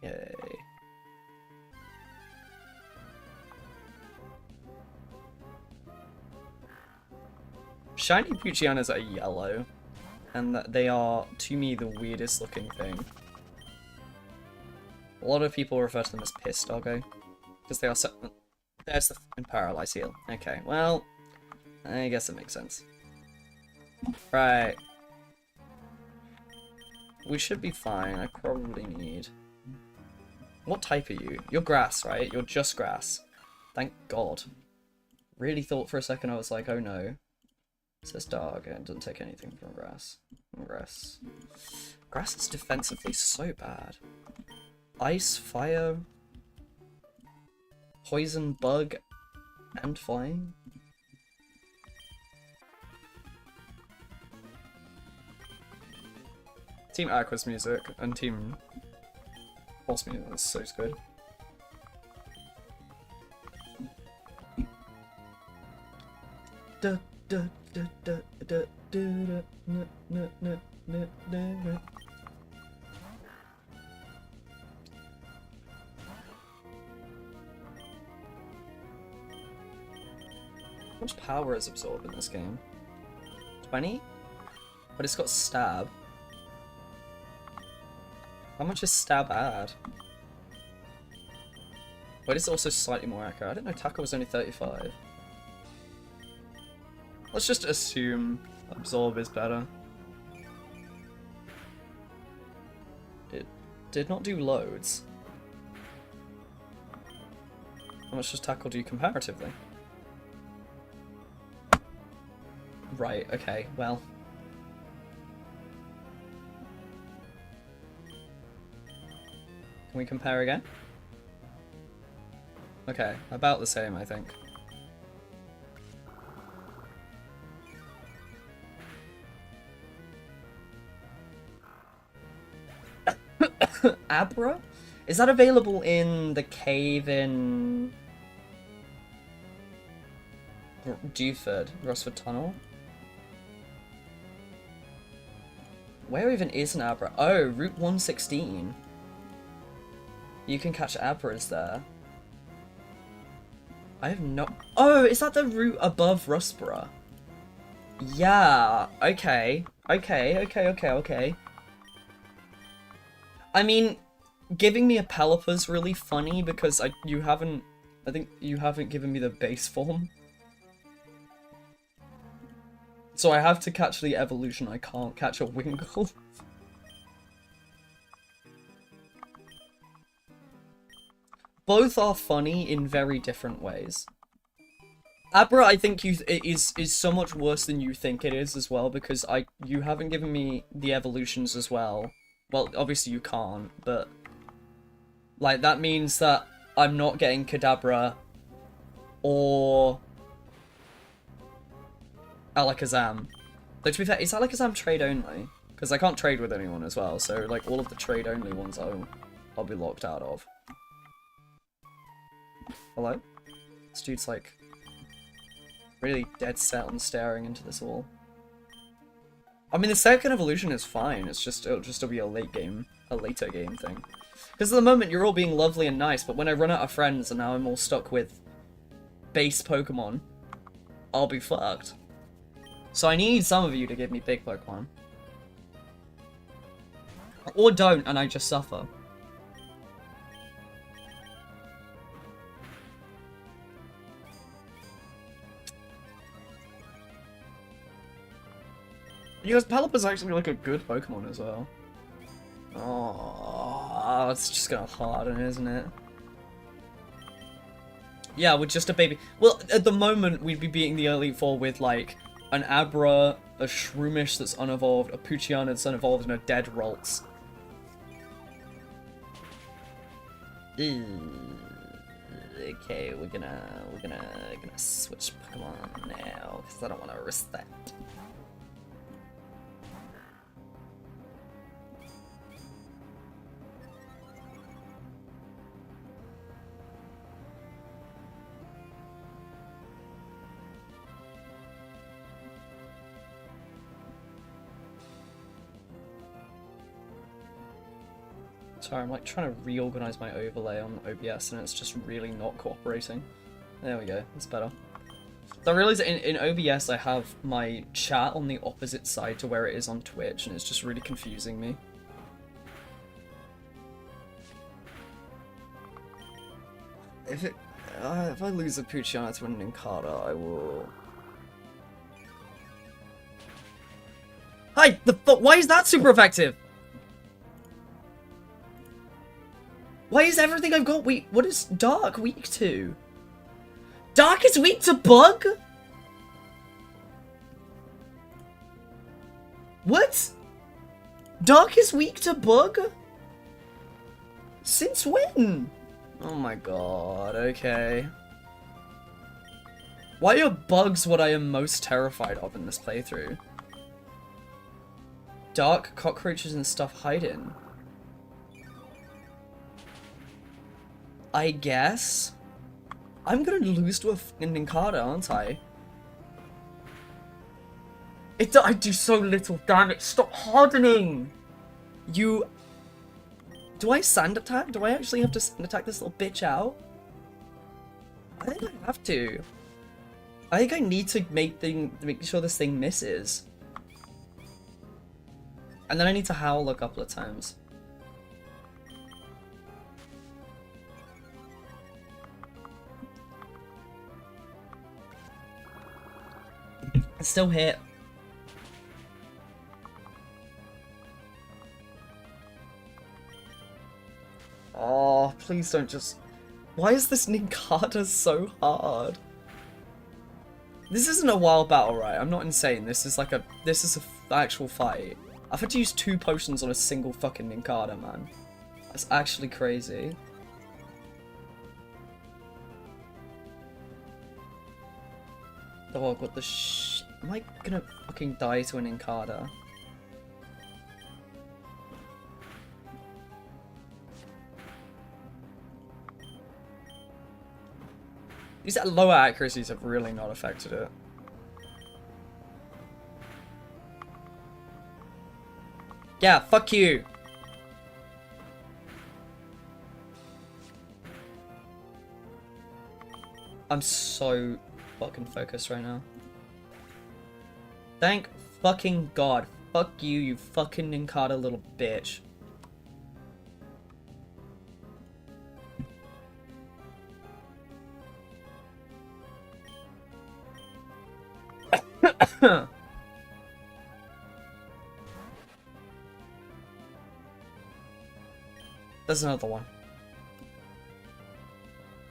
Okay. Shiny Poochyenas are yellow, and they are, to me, the weirdest looking thing. A lot of people refer to them as Piss Doggo, because they are so... There's the Paralyze Heal. Okay, well, I guess it makes sense. Right. We should be fine. I probably need... What type are you? You're grass, right? You're just grass. Thank God. Really thought for a second I was like, oh no. It says dark and it doesn't take anything from grass. Grass. Grass is defensively so bad. Ice, fire, poison, bug, and flying. Team Aqua's music and Team Boss music is so good. Da, da, da, da, da, da, da, da, da, da, da. How much power is absorbed in this game? 20? But it's got stab. How much does stab add? But it's also slightly more accurate. I didn't know tackle was only 35. Let's just assume absorb is better. It did not do loads. How much does tackle do comparatively? Right, okay, well. Can we compare again? Okay, about the same, I think. Abra? Is that available in the cave in... Dewford? Rossford Tunnel? Where even is an Abra? Oh, Route 116. You can catch Abras there. I have no... Oh, is that the route above Rustborough? Yeah, okay. Okay. I mean, giving me a Pelipper's really funny because I think you haven't given me the base form. So I have to catch the evolution, I can't catch a Wingull. Both are funny in very different ways. Abra, I think is so much worse than you think it is as well, because you haven't given me the evolutions as well. Well, obviously you can't, but Like, that means that I'm not getting Kadabra or Alakazam. Though, to be fair, is Alakazam trade only? Because I can't trade with anyone as well, so, like, all of the trade only ones I'll be locked out of. Hello? This dude's, like, really dead set on staring into this wall. I mean, the second evolution is fine, it'll just be a later game thing. Because at the moment, you're all being lovely and nice, but when I run out of friends and now I'm all stuck with base Pokemon, I'll be fucked. So I need some of you to give me big Pokemon. Or don't, and I just suffer. Because Pelipper's actually like a good Pokemon as well. Oh, it's just gonna harden, isn't it? Yeah, with just a baby. Well, at the moment, we'd be beating the Elite Four with, like, an Abra, a Shroomish that's unevolved, a Poochyena that's unevolved, and a dead Ralts. Okay, we're gonna switch Pokemon now, because I don't want to risk that. Sorry, I'm like trying to reorganize my overlay on OBS and it's just really not cooperating. There we go, that's better. So I realize in OBS I have my chat on the opposite side to where it is on Twitch and it's just really confusing me. If I lose a Poochyena to an Nincada, I will... Hi! Why is that super effective? Why is everything I've got weak? What is Dark weak to? Dark is weak to Bug? What? Dark is weak to Bug? Since when? Oh my god, okay. Why are bugs what I am most terrified of in this playthrough? Dark, cockroaches and stuff hide in. I guess. I'm gonna lose to a fucking Nincada, aren't I? I do so little damage. Stop hardening! You... Do I sand attack? Do I actually have to sand attack this little bitch out? I think I have to. I think I need to make sure this thing misses. And then I need to howl a couple of times. It's still hit. Oh, please don't just... Why is this Nincada so hard? This isn't a wild battle, right? I'm not insane. This is like a... This is an actual fight. I've had to use 2 potions on a single fucking Nincada, man. That's actually crazy. Dog, what the sh... Am I gonna fucking die to an Nincada? These lower accuracies have really not affected it. Yeah, fuck you! I'm so fucking focused right now. Thank fucking god. Fuck you, you fucking Nincada little bitch. There's another one.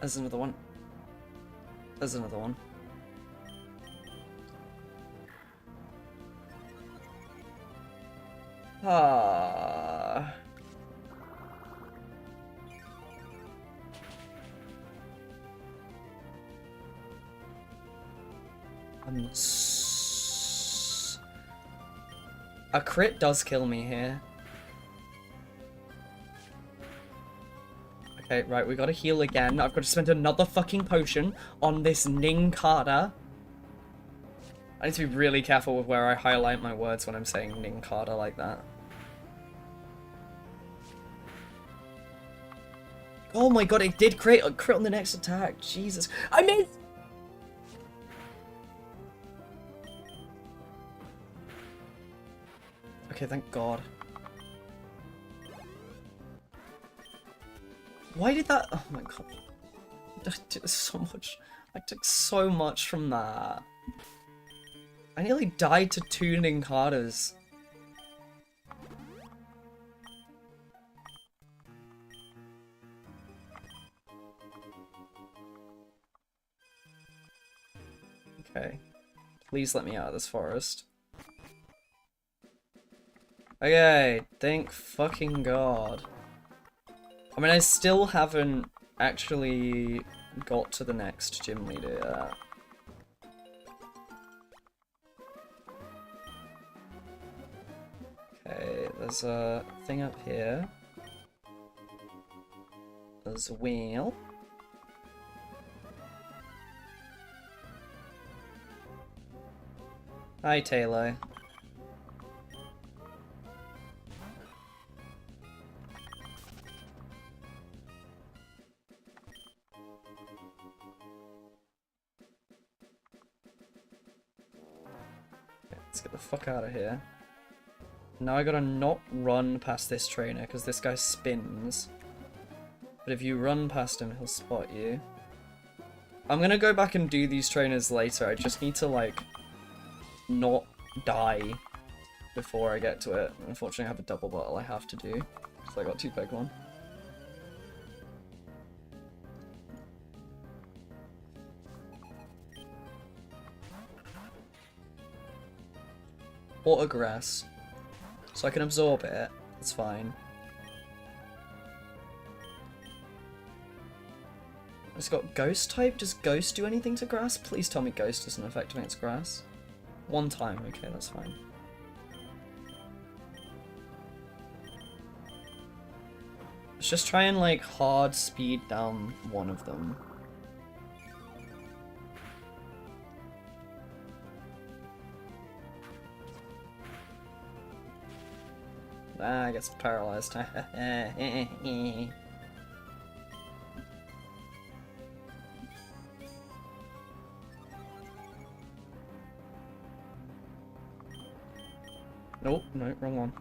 There's another one. There's another one. Ah. A crit does kill me here. Okay, right, we gotta heal again. I've got to spend another fucking potion on this Ninkada. I need to be really careful with where I highlight my words when I'm saying Ninkada like that. Oh my god, it did create a crit on the next attack. Jesus. I missed! Okay, thank god. Why did that? Oh my god. I took so much. I took so much from that. I nearly died to 2 Ninkadas. Okay. Please let me out of this forest. Okay, thank fucking god. I mean, I still haven't actually got to the next gym leader yet. Okay, there's a thing up here. There's a wheel. Hi, Taylor. Let's get the fuck out of here. Now I gotta not run past this trainer, because this guy spins. But if you run past him, he'll spot you. I'm gonna go back and do these trainers later. I just need to, like, not die before I get to it. Unfortunately, I have a double bottle I have to do, because I got too big one. Water grass. So I can absorb it. That's fine. It's got ghost type. Does ghost do anything to grass? Please tell me ghost doesn't affect against grass. One time. Okay, that's fine. Let's just try and, like, hard speed down one of them. Ah, I guess paralyzed. Nope, no, wrong one.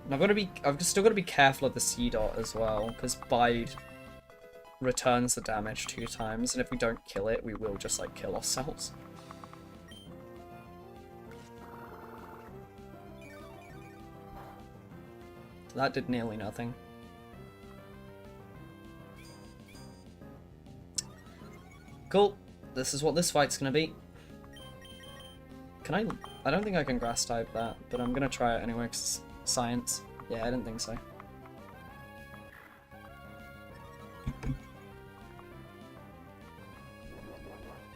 And I've still got to be careful of the C dot as well, because Bide returns the damage 2 times, and if we don't kill it, we will just, like, kill ourselves. That did nearly nothing. Cool. This is what this fight's gonna be. Can I don't think I can grass type that, but I'm gonna try it anyway, 'cause science. Yeah, I didn't think so.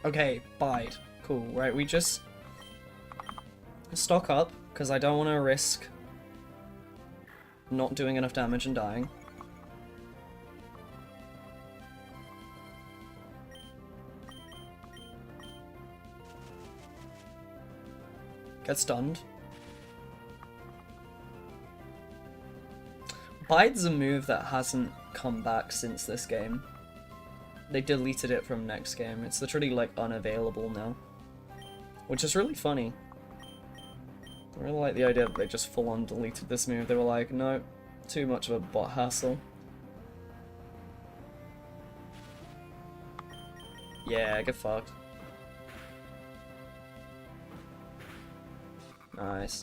Okay, bide. Cool, right, we just stock up, because I don't want to risk not doing enough damage and dying. Get stunned. Bide's a move that hasn't come back since this game. They deleted it from next game. It's literally, like, unavailable now. Which is really funny. I really like the idea that they just full-on deleted this move. They were like, no, too much of a bot hassle. Yeah, get fucked. Nice.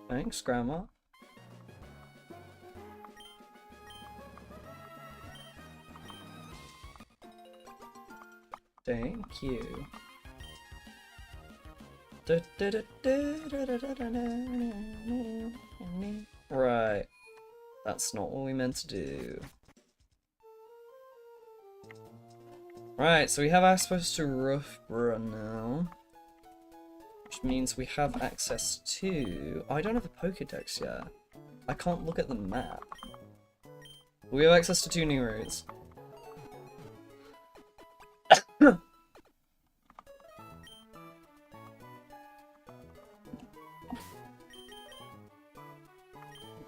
Thanks, Grandma. Thank you. Right. That's not what we meant to do. Right, so we have access to Roughborough now. Which means we have access to... Oh, I don't have a Pokédex yet. I can't look at the map. We have access to 2 new routes.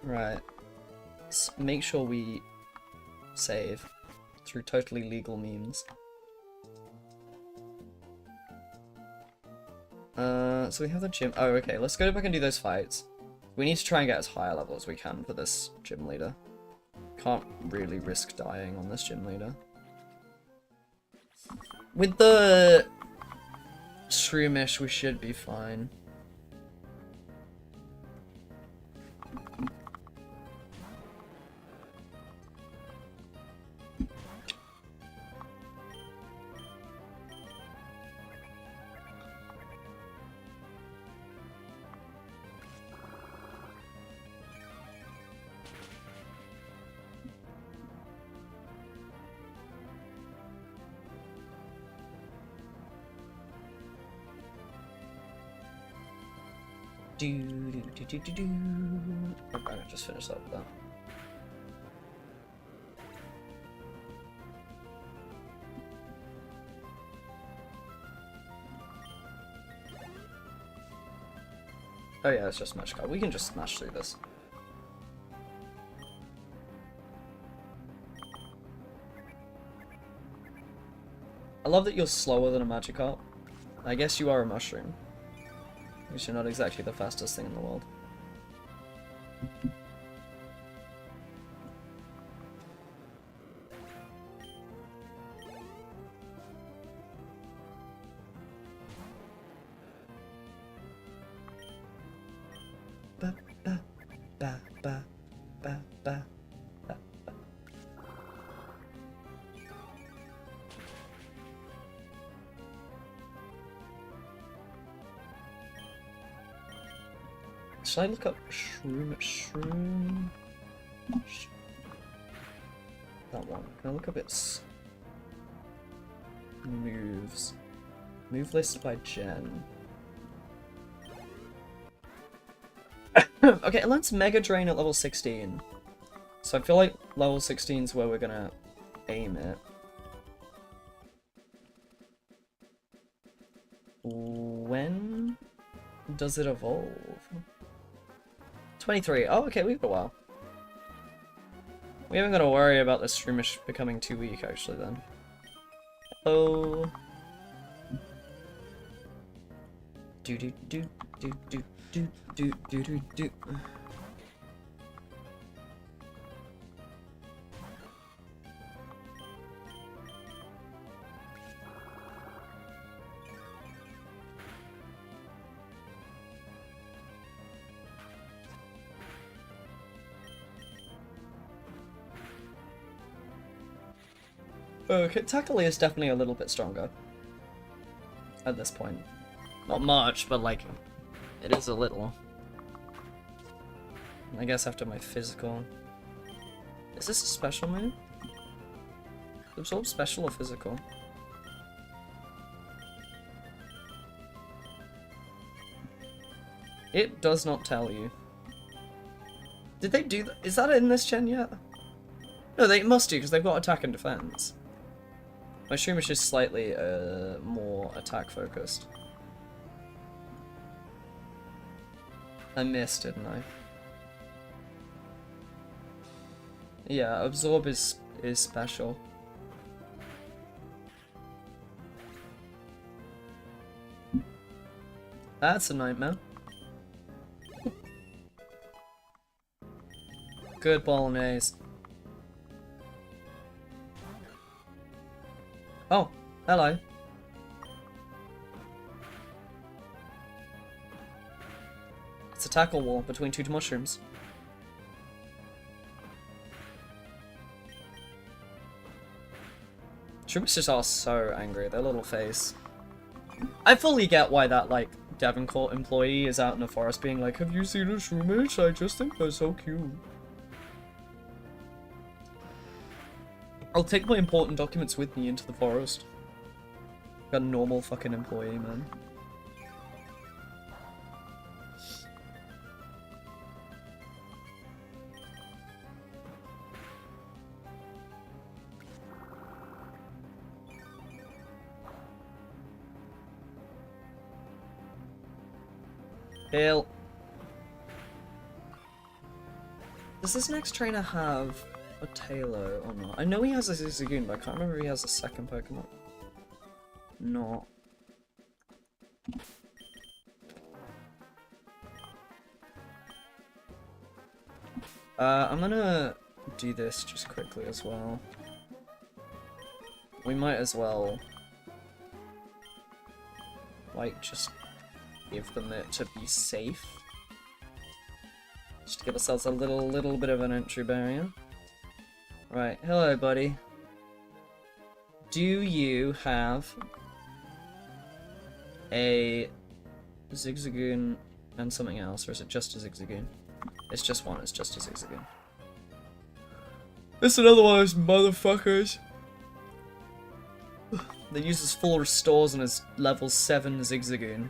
Right. Let's make sure we save through totally legal means. So we have the gym. Oh, okay. Let's go back and do those fights. We need to try and get as high a level as we can for this gym leader. Can't really risk dying on this gym leader. With the Shroomish, we should be fine. Okay, I just finished up with that. Oh yeah, it's just Match Card. We can just smash through this. I love that you're slower than a Magikarp. I guess you are a mushroom. Which are not exactly the fastest thing in the world. Ba ba ba ba ba ba. Should I look up Shroom? That one. Can I look up its moves? Move list by Gen. Okay, it learns Mega Drain at level 16. So I feel like level 16 is where we're gonna aim it. When does it evolve? 23. Oh, okay, we've got a while. We haven't got to worry about this Shroomish becoming too weak, actually, then. Oh. Do do do do do do do do do do. Okay, Tackle is definitely a little bit stronger at this point. Not much, but like, it is a little. I guess after my physical. Is this a special move? Absorb special or physical? It does not tell you. Did they do that? Is that in this gen yet? No, they must do, because they've got attack and defense. My Shroomish is slightly more attack focused. I missed, didn't I? Yeah, Absorb is special. That's a nightmare. Good bolognese. Oh, hello. It's a tackle wall between two mushrooms. Troopers just are so angry, their little face. I fully get why that, like, Devoncourt employee is out in the forest being like, have you seen a shroomage? I just think they're so cute. I'll take my important documents with me into the forest. Got a normal fucking employee, man. Hail. Does this next trainer have a Tailo or not? I know he has a Zigzagoon, but I can't remember if he has a second Pokemon. No. I'm gonna do this just quickly as well. We might as well, like, just give them it to be safe. Just to give ourselves a little bit of an entry barrier. Right, hello buddy. Do you have a Zigzagoon and something else, or is it just a Zigzagoon? It's just one, it's just a Zigzagoon. It's another one of those motherfuckers that uses full restores on his level 7 Zigzagoon.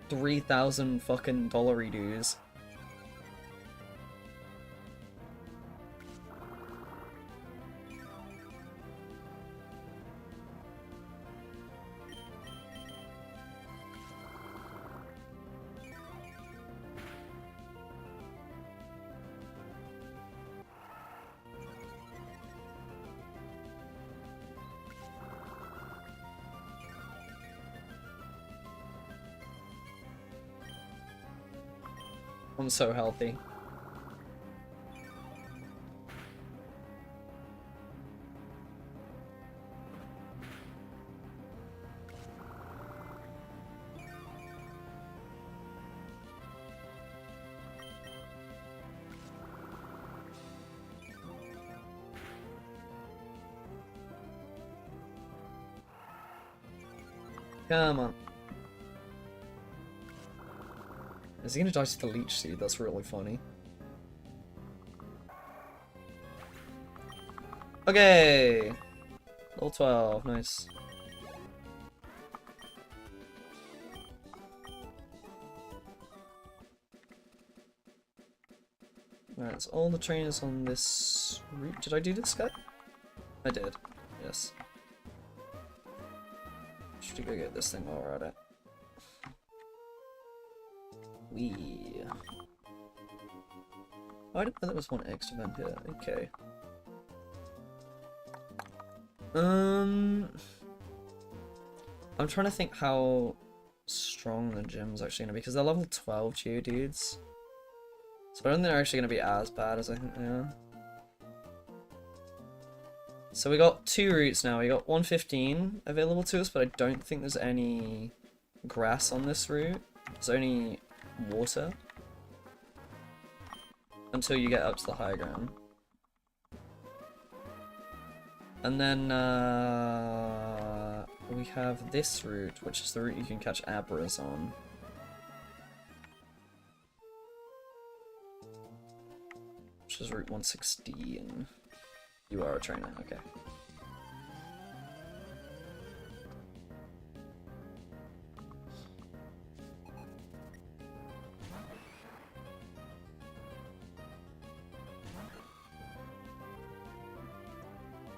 3,000 fucking dollary dues. I'm so healthy. Come on. Is he gonna die to the Leech Seed? That's really funny. Okay! Level 12, nice. Alright, so all the trainers on this route. Did I do this guy? I did, yes. Should go get this thing while we're at it. Oh, I didn't know there was one extra event here. Okay. I'm trying to think how strong the gym's actually gonna be, because they're level 12 Geodudes. So I don't think they're actually gonna be as bad as I think they are. So we got two routes now. We got 115 available to us, but I don't think there's any grass on this route. There's only water until you get up to the high ground. And then we have this route, which is the route you can catch Abras on. Which is Route 116. You are a trainer, okay.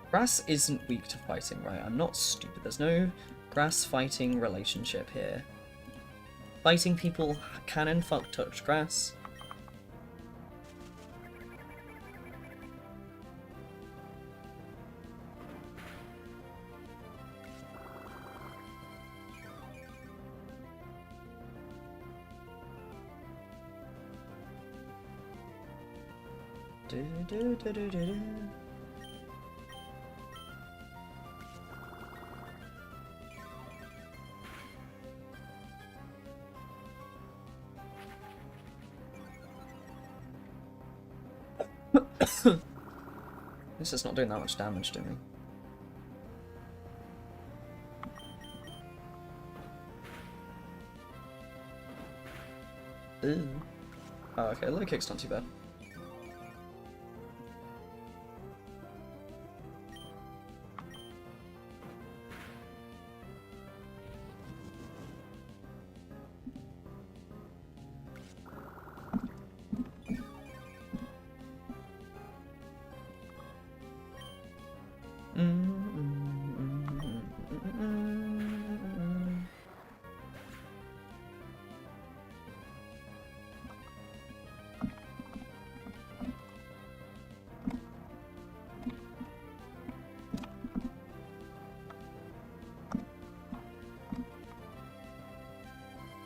Grass isn't weak to fighting, right? I'm not stupid. There's no grass-fighting relationship here. Fighting people can and fuck touch grass. This is not doing that much damage to me. Ooh. Oh, okay, low kick's not too bad.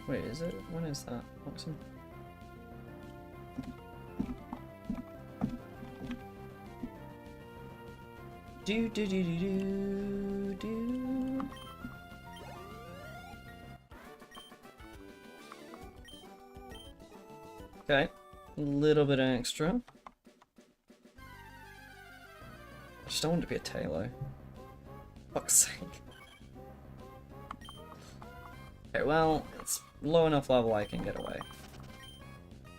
Wait, is it? When is that? Awesome. Do do do do do do. Okay, a little bit extra. I just don't want it to be a Tailo. Fuck's sake. Okay, well, it's low enough level I can get away.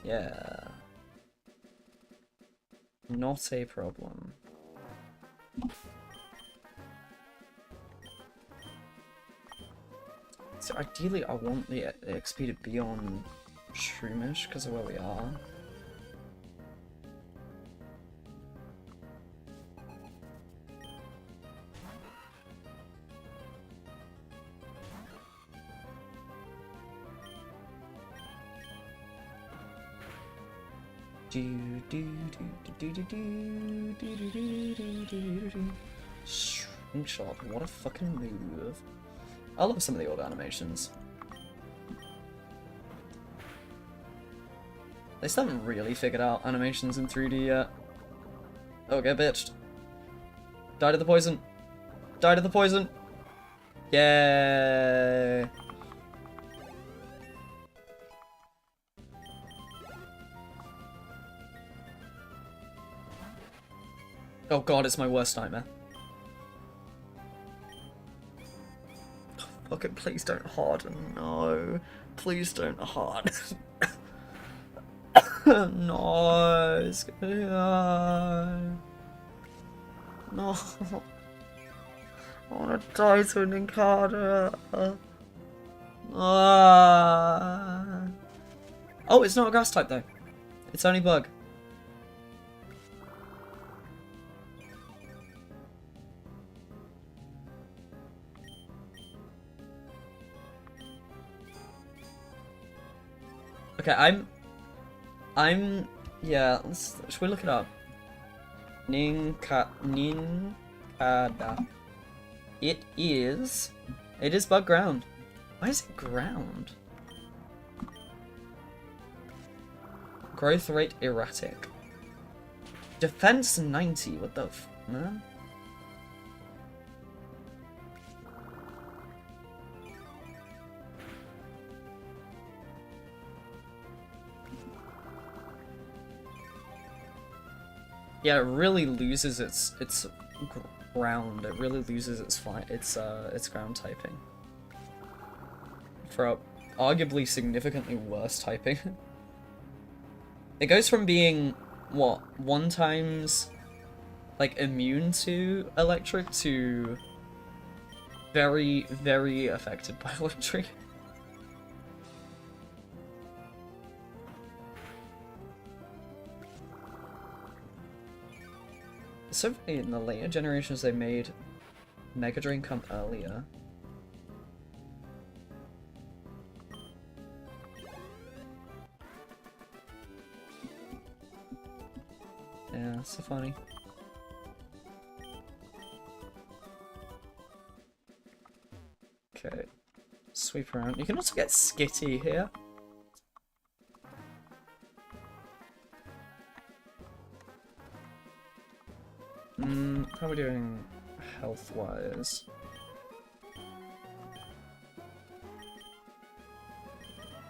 Yeah. Not a problem. So ideally I want the XP to be on Shroomish because of where we are. Shot, what a fucking move. I love some of the old animations. They still haven't really figured out animations in 3D yet. Oh, get bitched. Die to the poison. Die to the poison. Yay. Oh god, it's my worst nightmare. Fuck it, please don't harden. No. Please don't harden. No. It's gonna... No. I wanna die to an encounter. Oh, it's not a grass type though. It's only bug. Okay, yeah, should we look it up? Ninkada. It is bug ground. Why is it ground? Growth rate erratic. Defense 90, what the f, man? Yeah, it really loses its ground. It really loses its ground typing. For a arguably significantly worse typing. It goes from being what, 1 times like immune to electric to very, very affected by electric. So funny, in the later generations they made Mega Drain come earlier. Yeah, so funny. Okay, sweep around. You can also get Skitty here. How are we doing health-wise?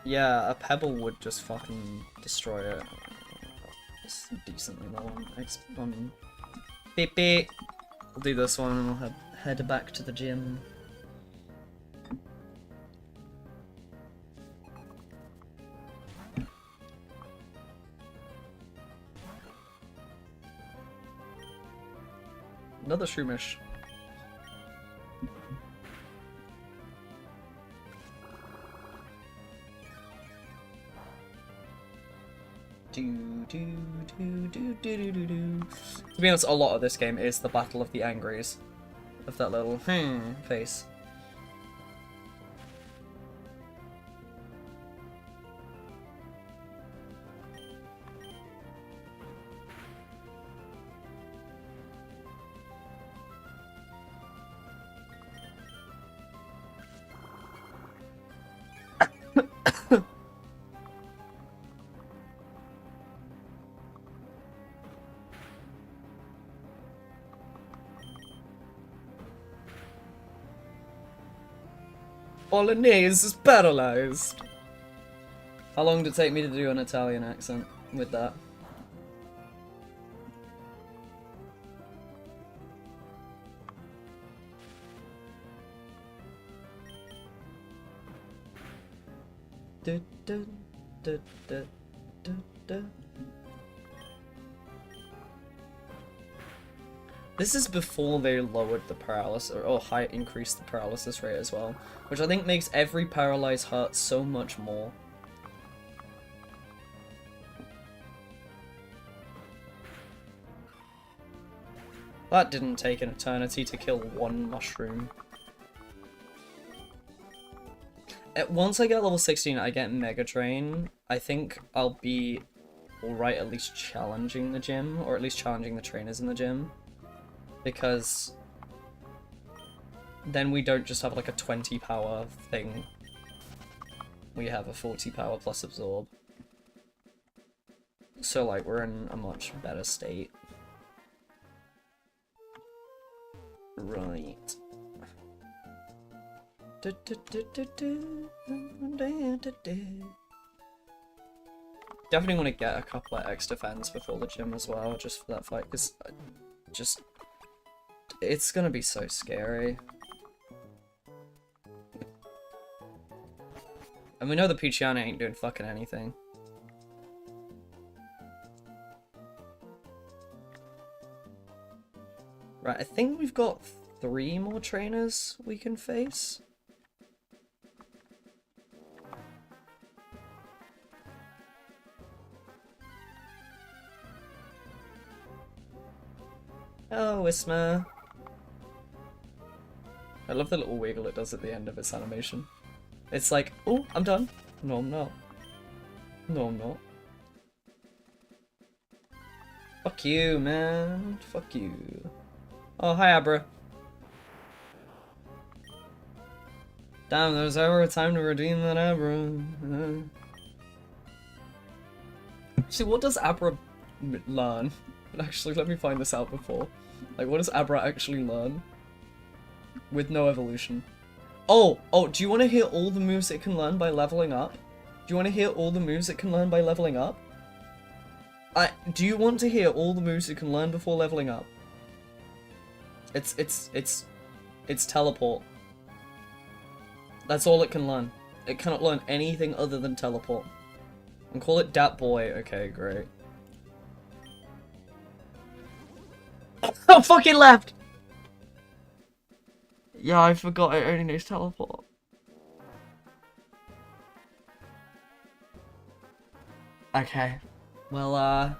Yeah, a pebble would just fucking destroy it. It's decently low on XP on beep beep. We'll do this one and we'll head back to the gym. Another shroomish. To be honest, a lot of this game is the Battle of the Angries. Of that little face. Bolognese is paralyzed. How long did it take me to do an Italian accent with that? This is before they lowered the paralysis, or increased the paralysis rate as well, which I think makes every paralyzed hurt so much more. That didn't take an eternity to kill one mushroom. Once I get level 16, I get Mega Drain. I think I'll be alright at least challenging the gym, or at least challenging the trainers in the gym. Because then we don't just have like a 20 power thing. We have a 40 power plus absorb. So like we're in a much better state. Right. Definitely want to get a couple of extra defense before the gym as well, just for that fight, because it's gonna be so scary. And we know the Peachiana ain't doing fucking anything. Right, I think we've got 3 more trainers we can face. Oh, Wisma. I love the little wiggle it does at the end of its animation. It's like, oh, I'm done. No, I'm not. No, I'm not. Fuck you, man. Fuck you. Oh, hi, Abra. Damn, there's ever a time to redeem that Abra. Actually, what does Abra learn? Actually, let me find this out before. Like, what does Abra actually learn? With no evolution. Oh, do you want to hear all the moves it can learn by leveling up? Do you want to hear all the moves it can learn by leveling up? Do you want to hear all the moves it can learn before leveling up? It's teleport. That's all it can learn. It cannot learn anything other than teleport. And call it Dat Boy. Okay, great. Oh, fucking left! Yeah, I forgot it only knows teleport. Okay. Well,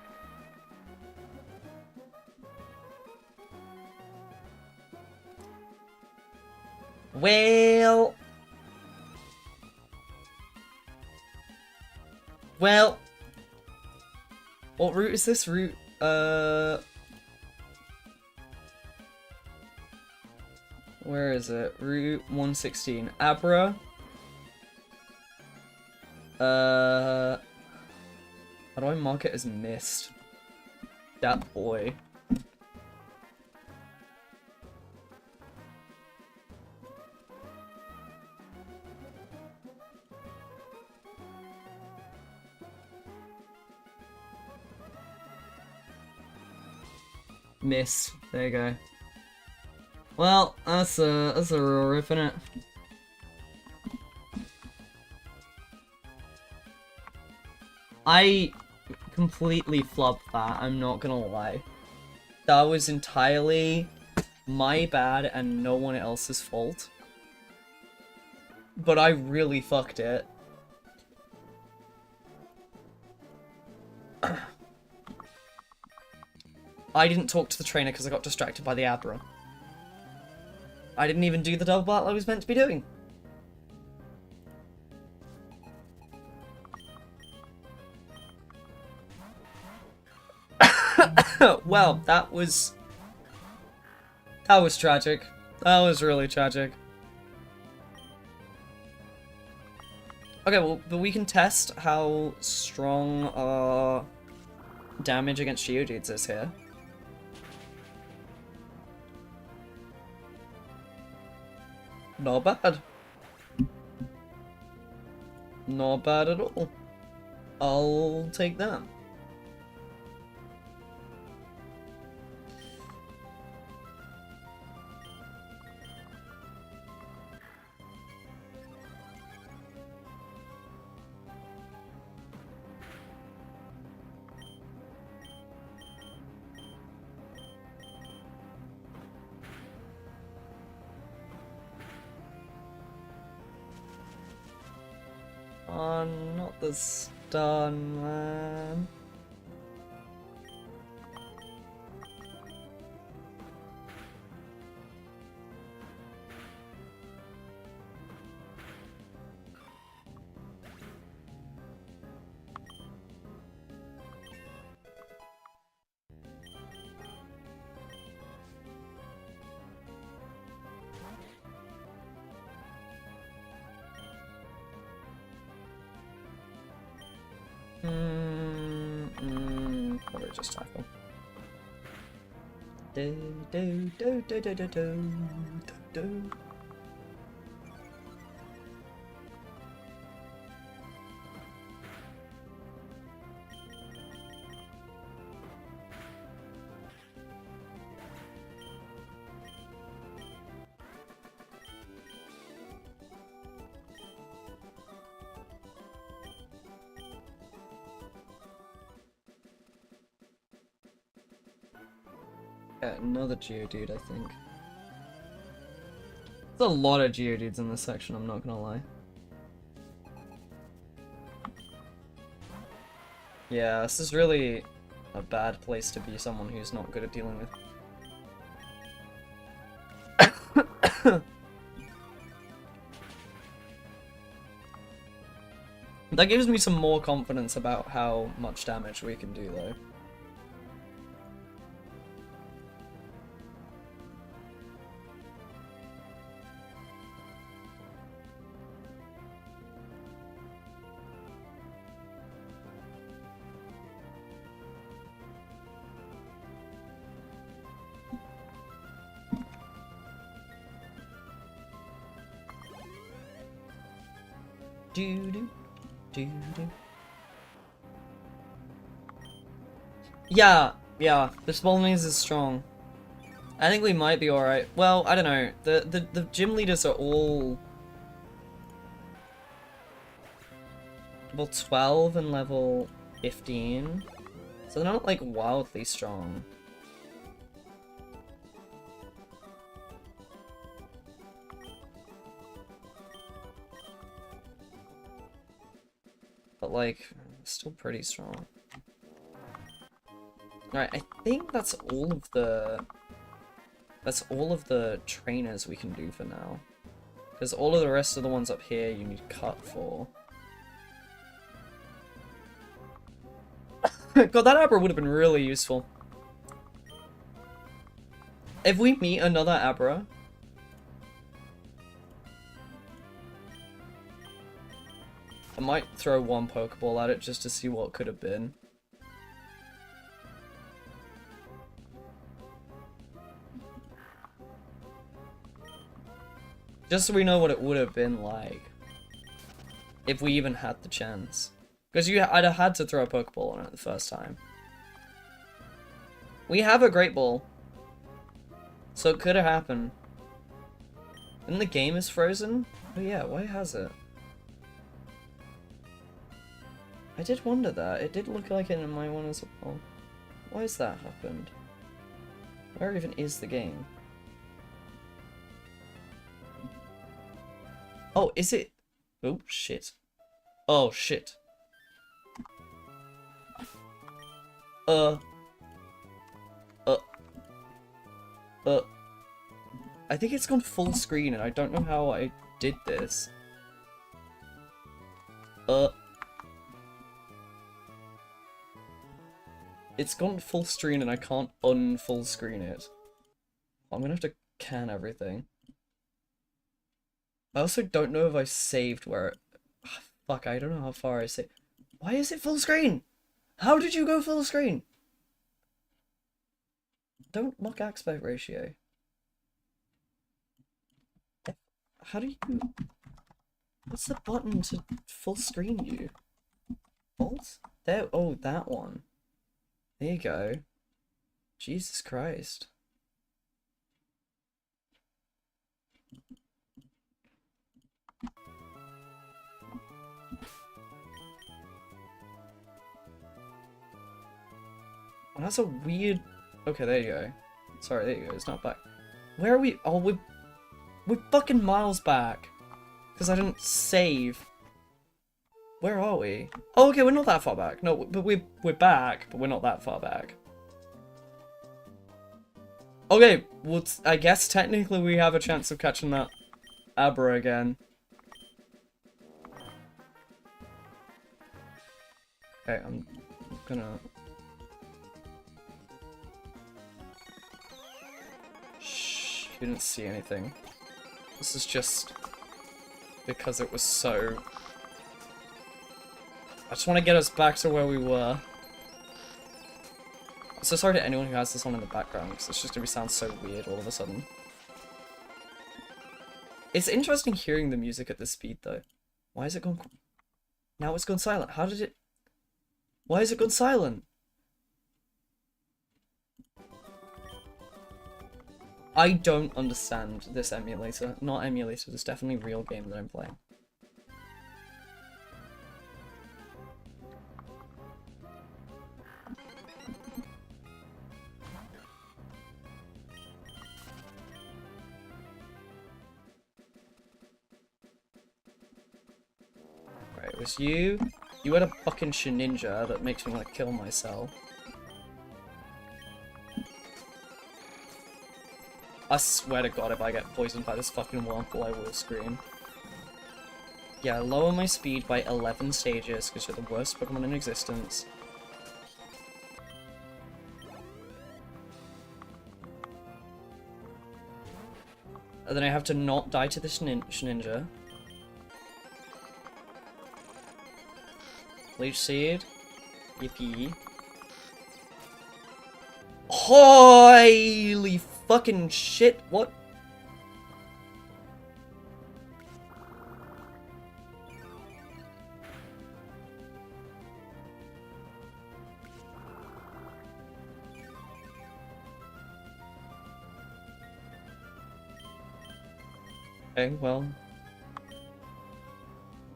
Well... What route is this? Route, where is it? Route 116. Abra. How do I mark it as missed? Dat Boy. Miss. There you go. Well, that's a real rip, innit? I completely flubbed that, I'm not gonna lie. That was entirely my bad and no one else's fault. But I really fucked it. I didn't talk to the trainer because I got distracted by the Abra. I didn't even do the double battle I was meant to be doing. Well, that was tragic. That was really tragic. Okay, well, but we can test how strong our damage against Geodudes is here. Not bad. Not bad at all. I'll take that. Oh, not the stun, man. Probably just tackle. Do. Yeah, another Geodude, I think. There's a lot of Geodudes in this section, I'm not gonna lie. Yeah, this is really a bad place to be someone who's not good at dealing with. That gives me some more confidence about how much damage we can do, though. Yeah, the Spolnese is strong. I think we might be alright. Well, I don't know. The gym leaders are all level 12 and level 15. So they're not like wildly strong. But like, still pretty strong. Alright, I think that's all of the trainers we can do for now. Because all of the rest of the ones up here you need cut for. God, that Abra would have been really useful. If we meet another Abra, I might throw one Pokeball at it just to see what could have been. Just so we know what it would have been like. If we even had the chance. Because I'd have had to throw a Pokeball on it the first time. We have a Great Ball. So it could have happened. And the game is frozen? Oh yeah, why has it? I did wonder that. It did look like it in my one as well. Why has that happened? Where even is the game? Oh, is it? Oh, shit. Oh, shit. I think it's gone full screen and I don't know how I did this. It's gone full screen and I can't un-full screen it. I'm gonna have to can everything. I also don't know if I saved where it... fuck, I don't know how far I saved. Why is it full screen? How did you go full screen? Don't lock aspect ratio. How do you... What's the button to full screen you? Alt? There. Oh, that one. There you go. Jesus Christ. And that's a weird... Okay, there you go. Sorry, there you go. It's not back. Where are we? Oh, we're fucking miles back. Because I didn't save. Where are we? Oh, okay, we're not that far back. No, but we're back, but we're not that far back. Okay, well, I guess technically we have a chance of catching that Abra again. Okay, I'm gonna... Shh, you didn't see anything. This is just because it was so... I just want to get us back to where we were. I'm so sorry to anyone who has this on in the background, because it's just going to sound so weird all of a sudden. It's interesting hearing the music at this speed, though. Why is it gone... Now it's gone silent. How did it... Why is it gone silent? I don't understand this emulator. Not emulator, it's definitely a real game that I'm playing. Right, it was you. You had a fucking Shininja that makes me want to kill myself. I swear to god if I get poisoned by this fucking Wurmple, I will scream. Yeah, lower my speed by 11 stages, because you're the worst Pokemon in existence. And then I have to not die to this Ninja. Leech Seed. Yippee. Holy fucking shit, what? Okay, well...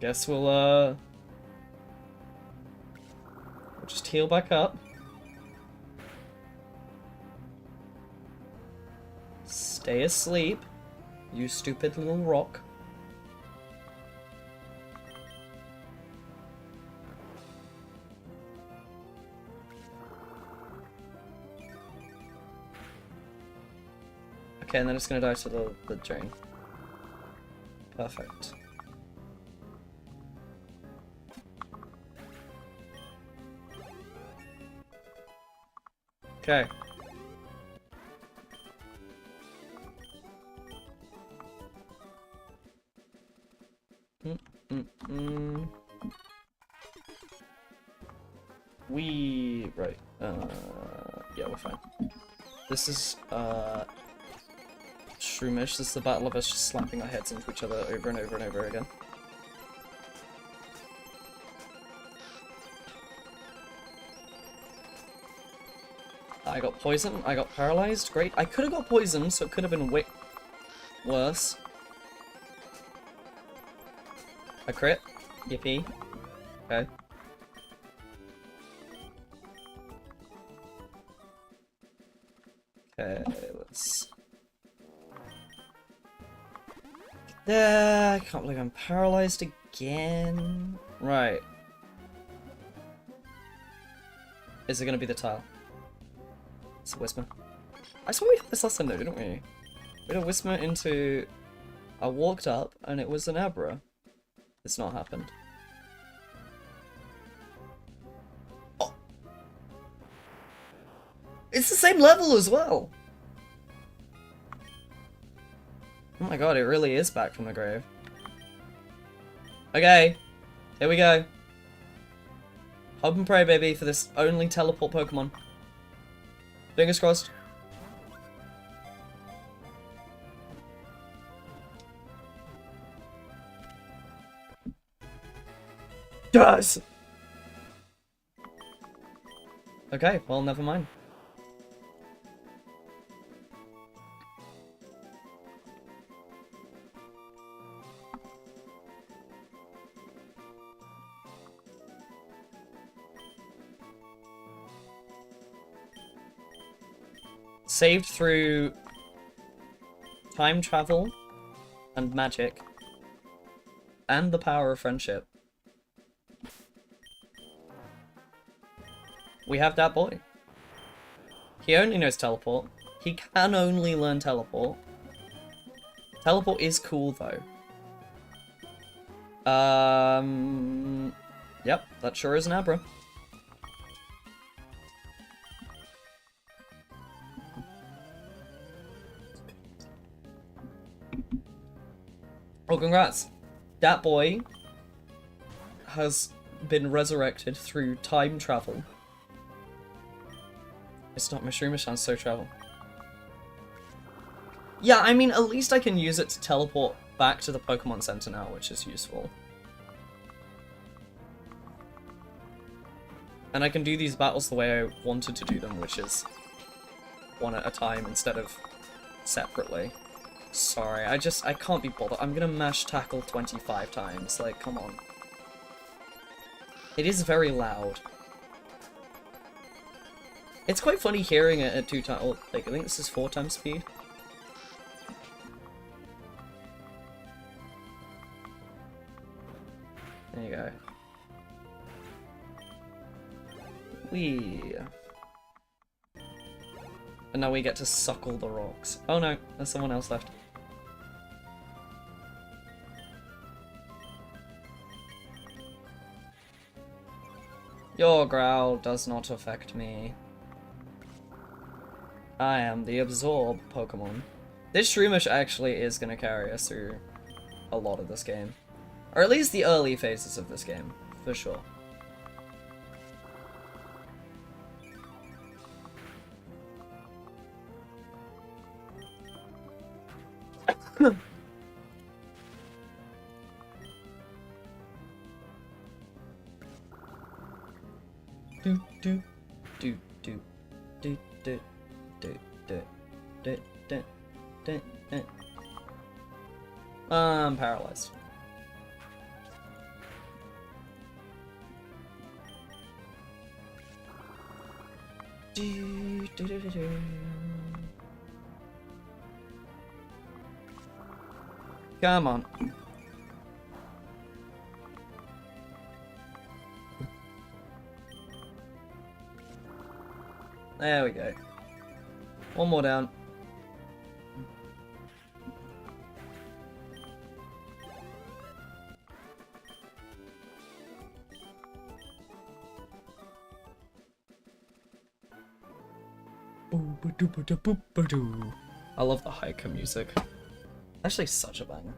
Guess we'll just heal back up. Stay asleep, you stupid little rock. Okay, and then it's gonna die to the drain. Perfect. Okay. Right. Yeah, we're fine. This is, Shroomish. This is the battle of us just slapping our heads into each other over and over and over again. I got poisoned. I got paralyzed. Great. I could have got poisoned, so it could have been way worse. A crit. Yippee. Okay. Okay, let's... I can't believe I'm paralyzed again. Right. Is it gonna be the tile? It's a whisper. I saw we had this last time though, didn't we? We had a whisper into... I walked up and it was an Abra. It's not happened. Oh! It's the same level as well! Oh my god, it really is back from the grave. Okay, here we go. Hope and pray, baby, for this only teleport Pokemon. Fingers crossed. Yes! Okay, well, never mind. Saved through time travel and magic and the power of friendship. We have that boy. He only knows teleport. He can only learn teleport. Teleport is cool though. Yep, that sure is an Abra. Oh, congrats. That boy has been resurrected through time travel. It's not Mushroom, sounds so travel. Yeah, I mean, at least I can use it to teleport back to the Pokemon Center now, which is useful. And I can do these battles the way I wanted to do them, which is one at a time instead of separately. Sorry, I can't be bothered. I'm gonna mash tackle 25 times, like, come on. It is very loud. It's quite funny hearing it at 2 times, oh, like, I think this is 4 times speed. There you go. Whee! And now we get to suckle the rocks. Oh no, there's someone else left. Your growl does not affect me. I am the Absorb Pokemon. This Shroomish actually is going to carry us through a lot of this game. Or at least the early phases of this game, for sure. do do do do do do do do do do do do. I'm paralyzed. Do, do, do, do, do. Come on. There we go. One more down. I love the hiker music. Actually, such a banger.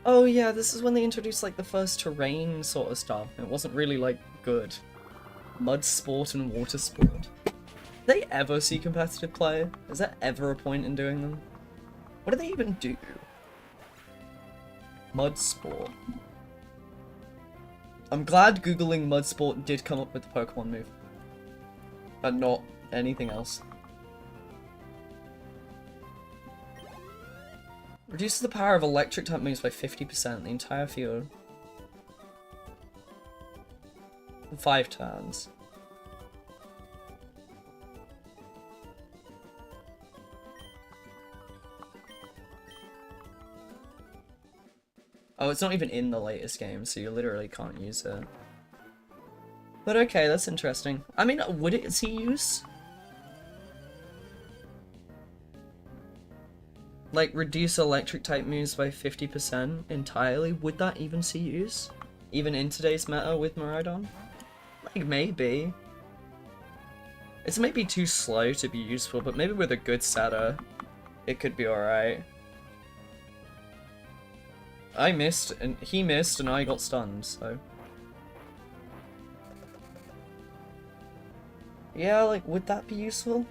Oh yeah, this is when they introduced like the first terrain sort of stuff. It wasn't really like good. Mud sport and water sport. they ever see competitive play? Is there ever a point in doing them? What do they even do? Mud Sport. I'm glad Googling Mud Sport did come up with the Pokemon move. And not anything else. Reduces the power of electric type moves by 50%, the entire field. 5 turns. Oh, it's not even in the latest game, so you literally can't use it. But okay, that's interesting. I mean, would it see use? Like, reduce electric type moves by 50% entirely? Would that even see use? Even in today's meta with Miraidon? Like, maybe. It's maybe too slow to be useful, but maybe with a good setter, it could be alright. I missed, and he missed, and I got stunned, so... Yeah, like, would that be useful?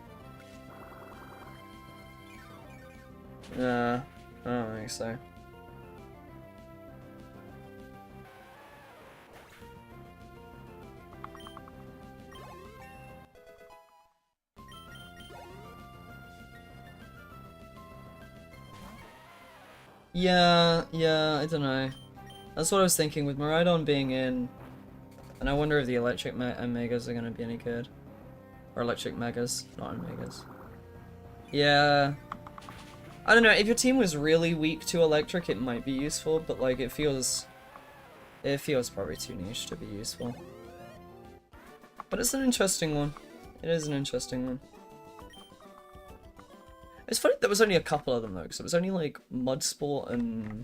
Nah, I don't think so. Yeah, I don't know. That's what I was thinking with Miraidon being in, and I wonder if the electric Megas are gonna be any good. Or electric Megas, not Megas. Yeah. I don't know, if your team was really weak to electric, it might be useful, but like, it feels probably too niche to be useful. But it's an interesting one. It is an interesting one. It's funny there was only a couple of them though, because it was only like Mud Sport and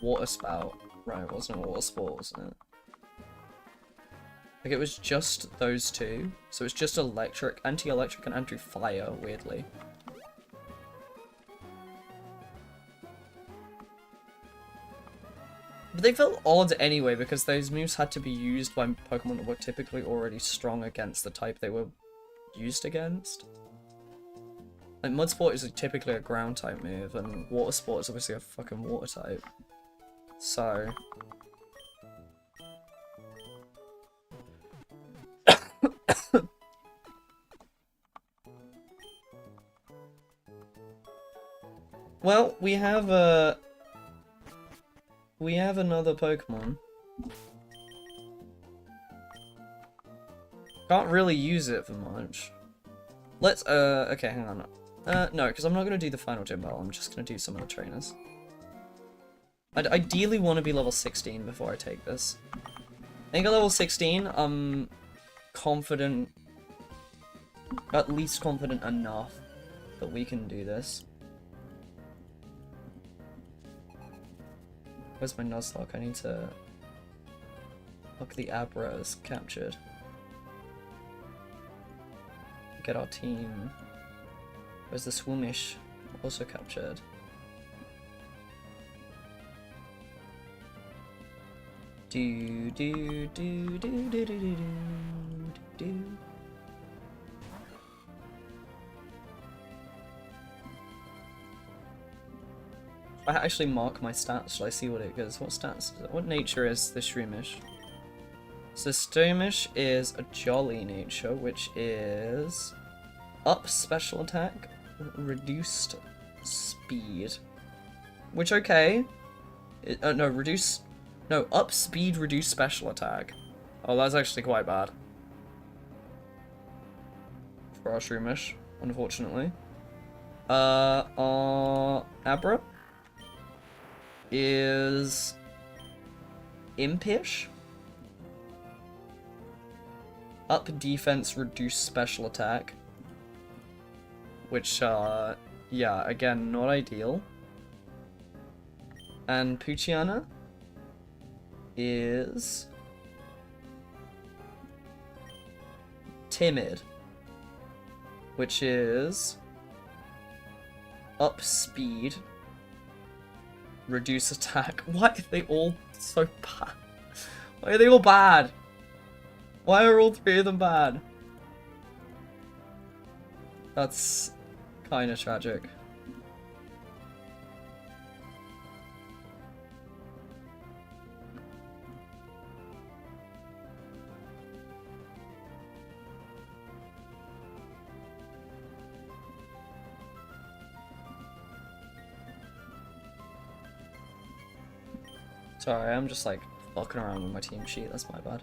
Water Spout. Right, it wasn't Water Sport, wasn't it? Like, it was just those two. So it's just electric, anti-electric, and anti-fire, weirdly. But they felt odd anyway, because those moves had to be used by Pokemon that were typically already strong against the type they were used against. Like, Mud Sport is typically a ground type move, and Water Sport is obviously a fucking water type. So... Well, we have another Pokemon. Can't really use it for much. Let's, okay, hang on. No, because I'm not going to do the final gym battle, I'm just going to do some of the trainers. I'd ideally want to be level 16 before I take this. I think at level 16, I'm confident, at least confident enough that we can do this. Where's my Nuzlocke? I need to... Look, the Abra is captured. Get our team. Where's the Swoomish? Also captured. Do do do do do do do do. I actually mark my stats, shall I see what it goes? What stats? What nature is the Shroomish? So Shroomish is a jolly nature, which is up special attack, reduced speed. Which, okay. No, up speed, reduce special attack. Oh, that's actually quite bad. For our Shroomish, unfortunately. Our Abra is Impish. Up defense, reduce special attack. Which, yeah, again, not ideal. And Poochyena is Timid, which is up speed, reduce attack. Why are they all so bad? Why are they all bad? Why are all three of them bad? That's kind of tragic. Sorry, I'm just like fucking around with my team sheet, that's my bad.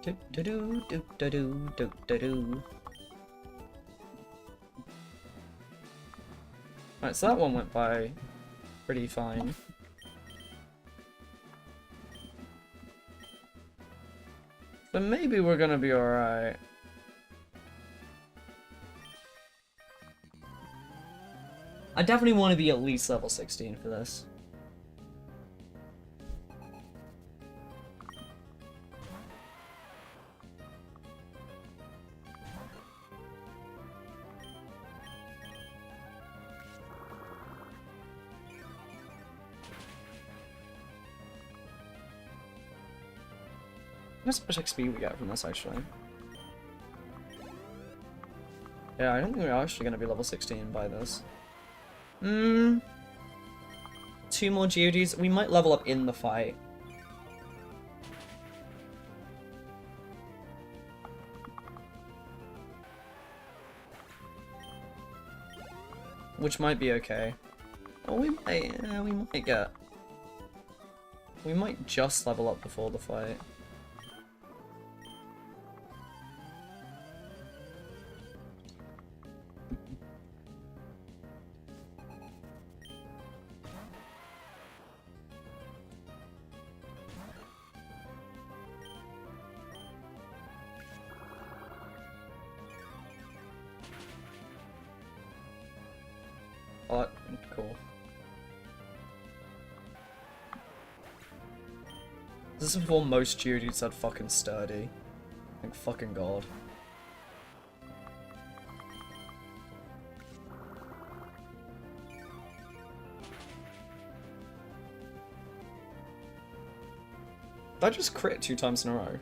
Do do do do do do do do do. Right, so that one went by pretty fine. So maybe we're gonna be alright. I definitely want to be at least level 16 for this. Guess how much XP we get from this actually. Yeah, I don't think we're actually going to be level 16 by this. 2 more Geodes. We might level up in the fight. Which might be okay. Oh, we might just level up before the fight. Oh, cool. This is before most Geodudes had fucking sturdy. Thank fucking god. Did I just crit 2 times in a row?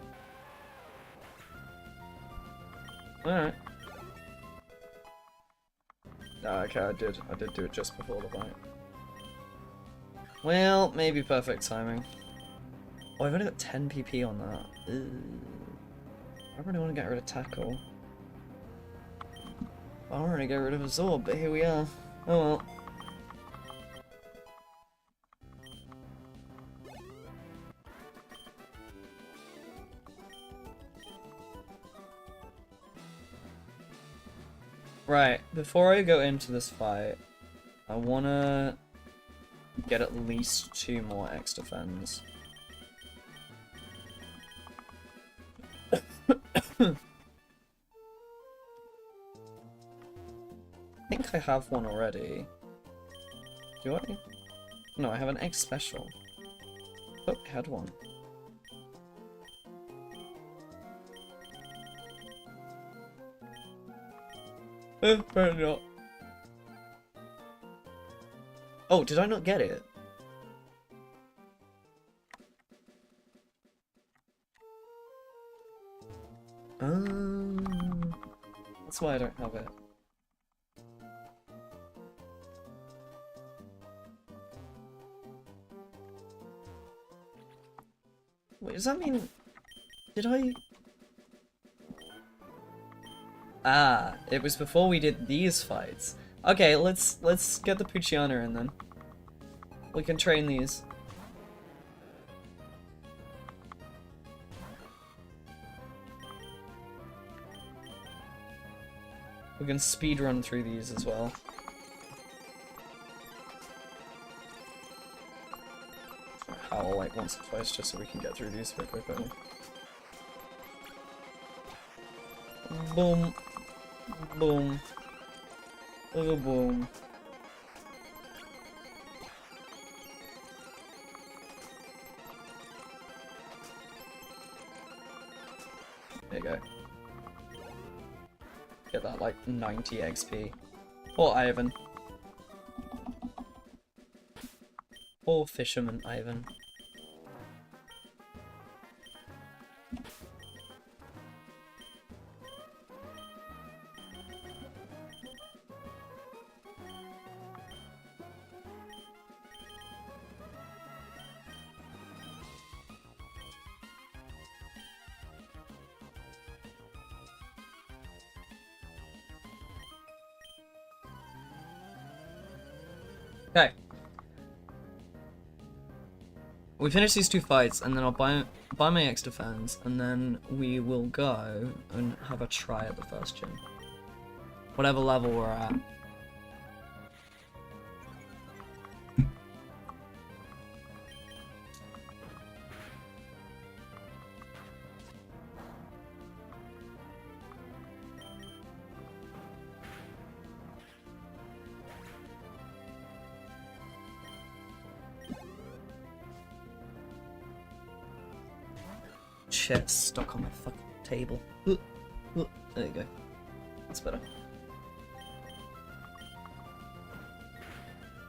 Alright. Oh, okay, I did do it just before the fight. Well, maybe perfect timing. Oh, I've only got 10 PP on that. I really want to get rid of Tackle. I don't want to get rid of Absorb, but here we are. Oh well. Right, before I go into this fight, I wanna get at least 2 more X defends. I think I have one already. Do I? No, I have an X special. Oh, I had one. Apparently not. Oh, did I not get it? That's why I don't have it. Wait, does that mean... Did I... Ah, it was before we did these fights. Okay, let's get the Poochyena in then. We can train these. We can speedrun through these as well. howl like once or twice just so we can get through these very quickly. Boom. Boom. Oh, boom. There you go. Get that like 90 XP. Or Ivan. Or Fisherman Ivan. Okay. We finish these 2 fights, and then I'll buy my extra fans, and then we will go and have a try at the first gym. Whatever level we're at. Shit, stuck on my fucking table. There you go. That's better.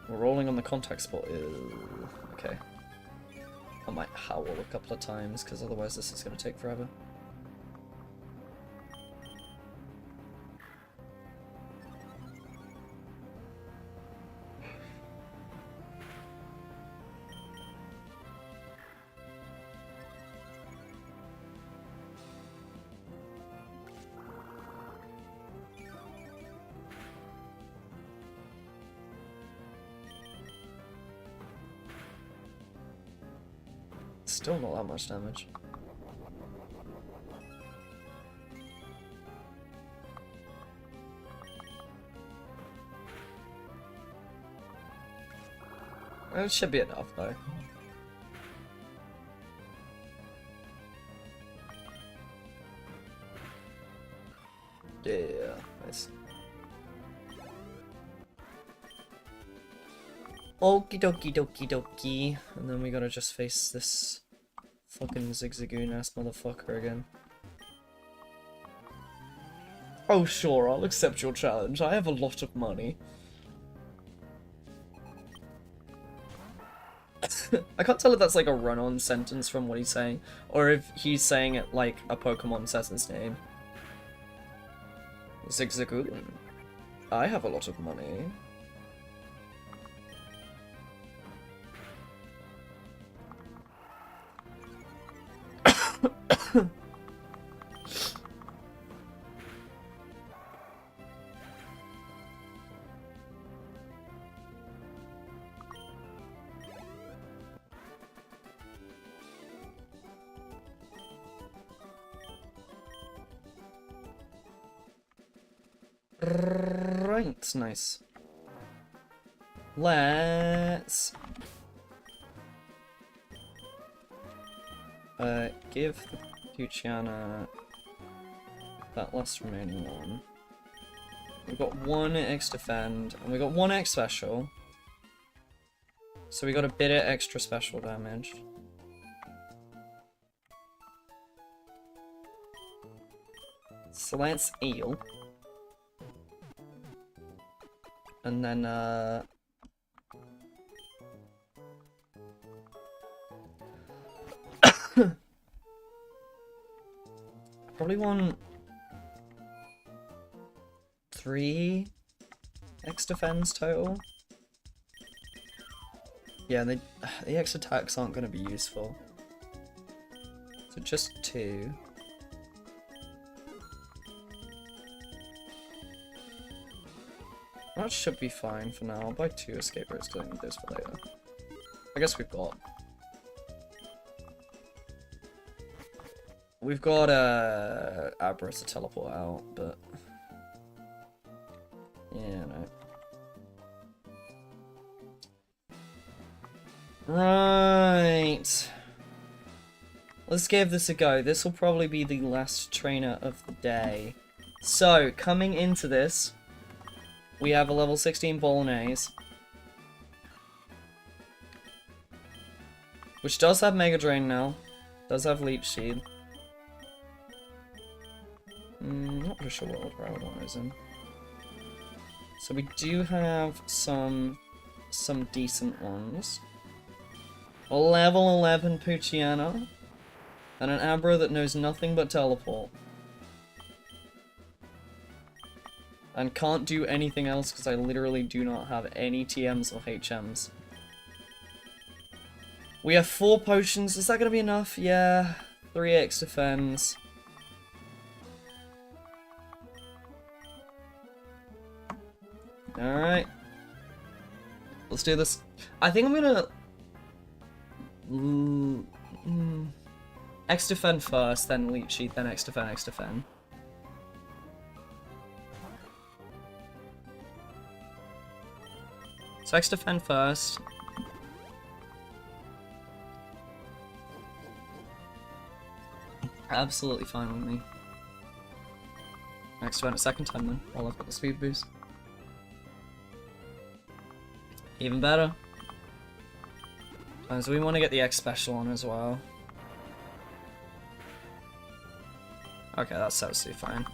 We're rolling on the contact spot. Ew. Okay. I might howl a couple of times, because otherwise this is going to take forever. Still not that much damage. It should be enough though. Yeah, nice. Okie dokie dokie dokie. And then we gotta just face this fucking zigzagoon ass motherfucker again. Oh sure, I'll accept your challenge. I have a lot of money. I can't tell if that's like a run-on sentence from what he's saying, or if he's saying it like a Pokemon says his name. Zigzagoon. I have a lot of money. Right, nice. Let's give the Luciana that last remaining one. We've got 1 X defend, and we got 1 X special. So we got a bit of extra special damage. So let's heal. And then, probably want 3 X defense total. Yeah, the X attacks aren't going to be useful. So just 2. That should be fine for now. I'll buy 2 escape routes because I need those for later. I guess we've got Abra to teleport out, but yeah, no. Right. Let's give this a go. This will probably be the last trainer of the day. So, coming into this, we have a level 16 Bolognese, which does have Mega Drain now. Does have Leech Seed. Not really sure what order I would want those in. So we do have some decent ones. A level 11 Poochyena. And an Abra that knows nothing but teleport. And can't do anything else because I literally do not have any TMs or HMs. We have 4 potions. Is that going to be enough? Yeah. 3x defense. Alright. Let's do this. I think I'm gonna... X-Defend first, then Leech Sheet, then X-Defend, X-Defend. So X-Defend first. Absolutely fine with me. X-Defend a second time then, while I've got the speed boost. Even better. So we want to get the X special on as well. Okay, that's absolutely fine.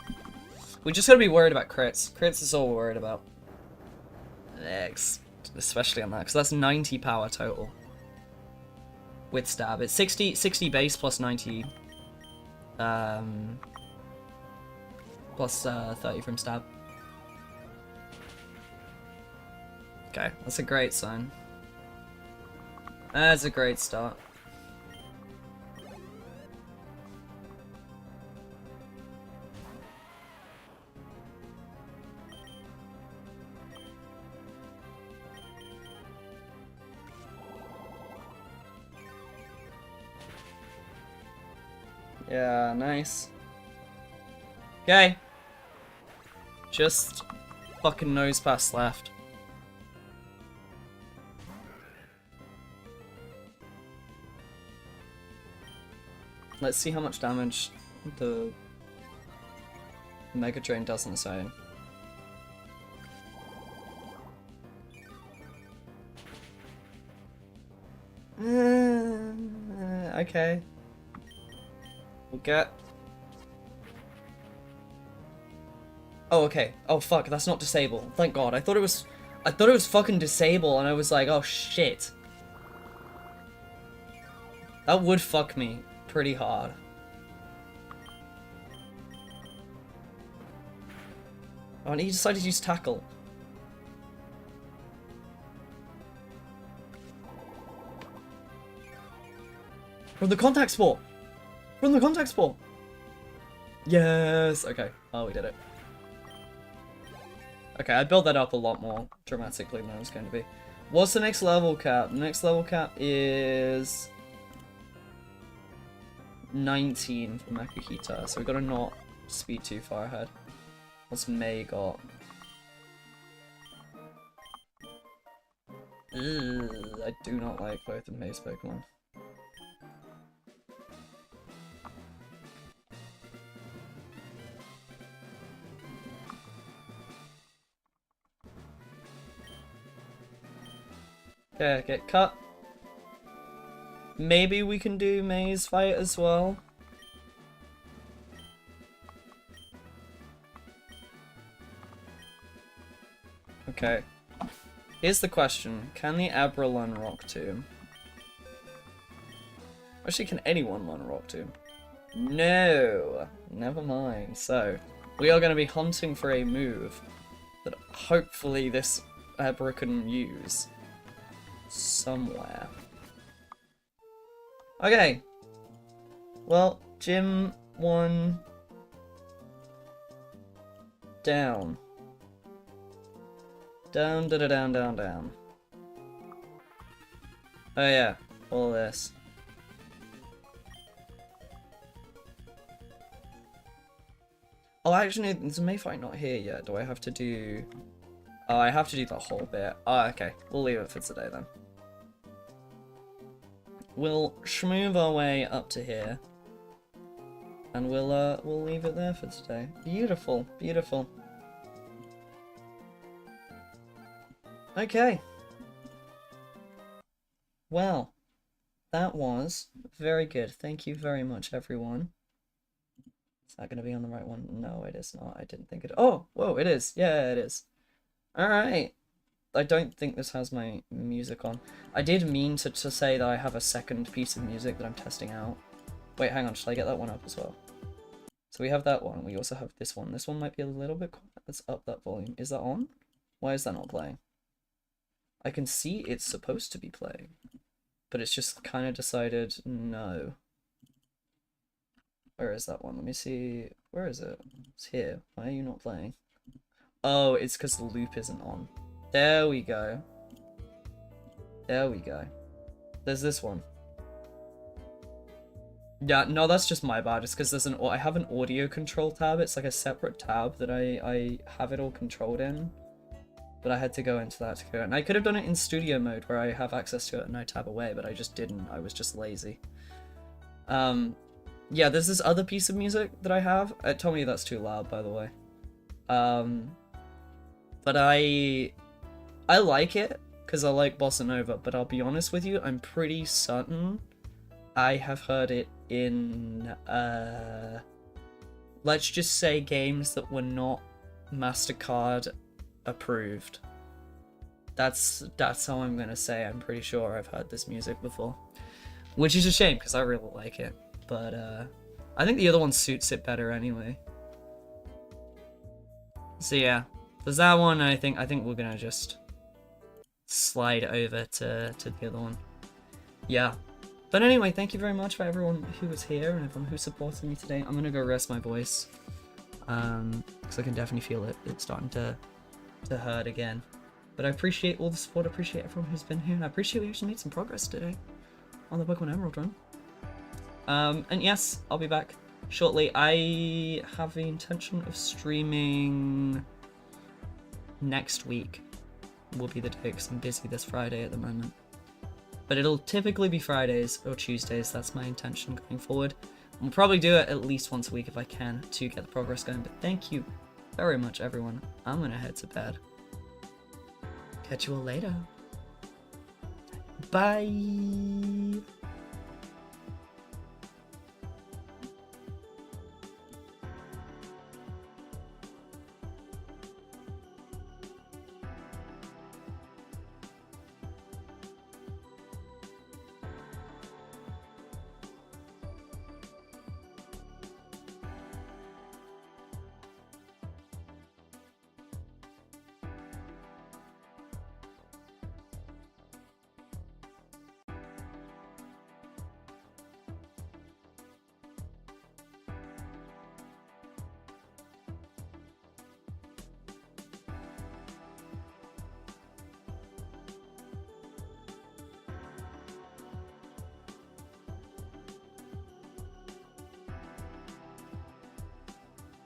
We just gotta be worried about crits. Crits is all we're worried about. X. Especially on that, because that's 90 power total. With stab. It's 60 base plus 90. Plus 30 from stab. Okay, that's a great sign. That's a great start. Yeah, nice. Okay. Just fucking nose pass left. Let's see how much damage the Mega Drain does on its own. Okay. We'll get... Oh, okay. Oh, fuck, that's not disable. Thank God. I thought it was fucking disable, and I was like, oh, shit. That would fuck me pretty hard. Oh, and he decided to use Tackle. From the contact sport! From the contact sport! Yes! Okay. Oh, we did it. Okay, I built that up a lot more dramatically than I was going to be. What's the next level cap? The next level cap is 19 for Makihita, so we gotta not speed too far ahead. What's May got? Ugh, I do not like both of May's Pokemon. Okay, get cut. Maybe we can do May's fight as well. Okay. Here's the question. Can the Abra learn Rock Tomb? Actually, can anyone learn Rock Tomb? No! Never mind. So, we are going to be hunting for a move that hopefully this Abra can use somewhere. Okay. Well, Gym 1 down. Down, da da down, down, down. Oh yeah, all this. Oh, actually, there's a May fight not here yet. Do I have to do... Oh, I have to do the whole bit. Oh, okay. We'll leave it for today then. we'll schmove our way up to here. And we'll leave it there for today. Beautiful, beautiful. Okay. Well, that was very good. Thank you very much, everyone. Is that going to be on the right one? No, it is not. I didn't think it... Oh, whoa, it is. Yeah, it is. Alright. I don't think this has my music on. I did mean to say that I have a second piece of music that I'm testing out. Wait, hang on. Should I get that one up as well? So we have that one. We also have this one. This one might be a little bit quiet. Let's up that volume. Is that on? Why is that not playing? I can see it's supposed to be playing, but it's just kind of decided no. Where is that one? Let me see. Where is it? It's here. Why are you not playing? Oh, it's because the loop isn't on. There we go. There we go. There's this one. Yeah, no, that's just my bad. It's because there's I have an audio control tab. It's like a separate tab that I have it all controlled in. But I had to go into that to go. And I could have done it in studio mode where I have access to it and I tab away, but I just didn't. I was just lazy. Yeah, there's this other piece of music that I have. Tell me that's too loud, by the way. But I like it because I like bossa nova. But I'll be honest with you, I'm pretty certain I have heard it in let's just say games that were not MasterCard approved. That's how I'm gonna say. I'm pretty sure I've heard this music before, which is a shame because I really like it. But I think the other one suits it better anyway. So yeah, there's that one. And I think we're gonna just slide over to the other one. Yeah. But anyway, thank you very much for everyone who was here and everyone who supported me today. I'm gonna go rest my voice, because I can definitely feel it. It's starting to hurt again. But I appreciate all the support. I appreciate everyone who's been here. And I appreciate we actually made some progress today on the Pokemon Emerald run. And yes, I'll be back shortly. I have the intention of streaming next week. Will be the day because I'm busy this Friday at the moment. But it'll typically be Fridays or Tuesdays. That's my intention going forward. We'll probably do it at least once a week if I can to get the progress going. But thank you very much, everyone. I'm gonna head to bed. Catch you all later. Bye.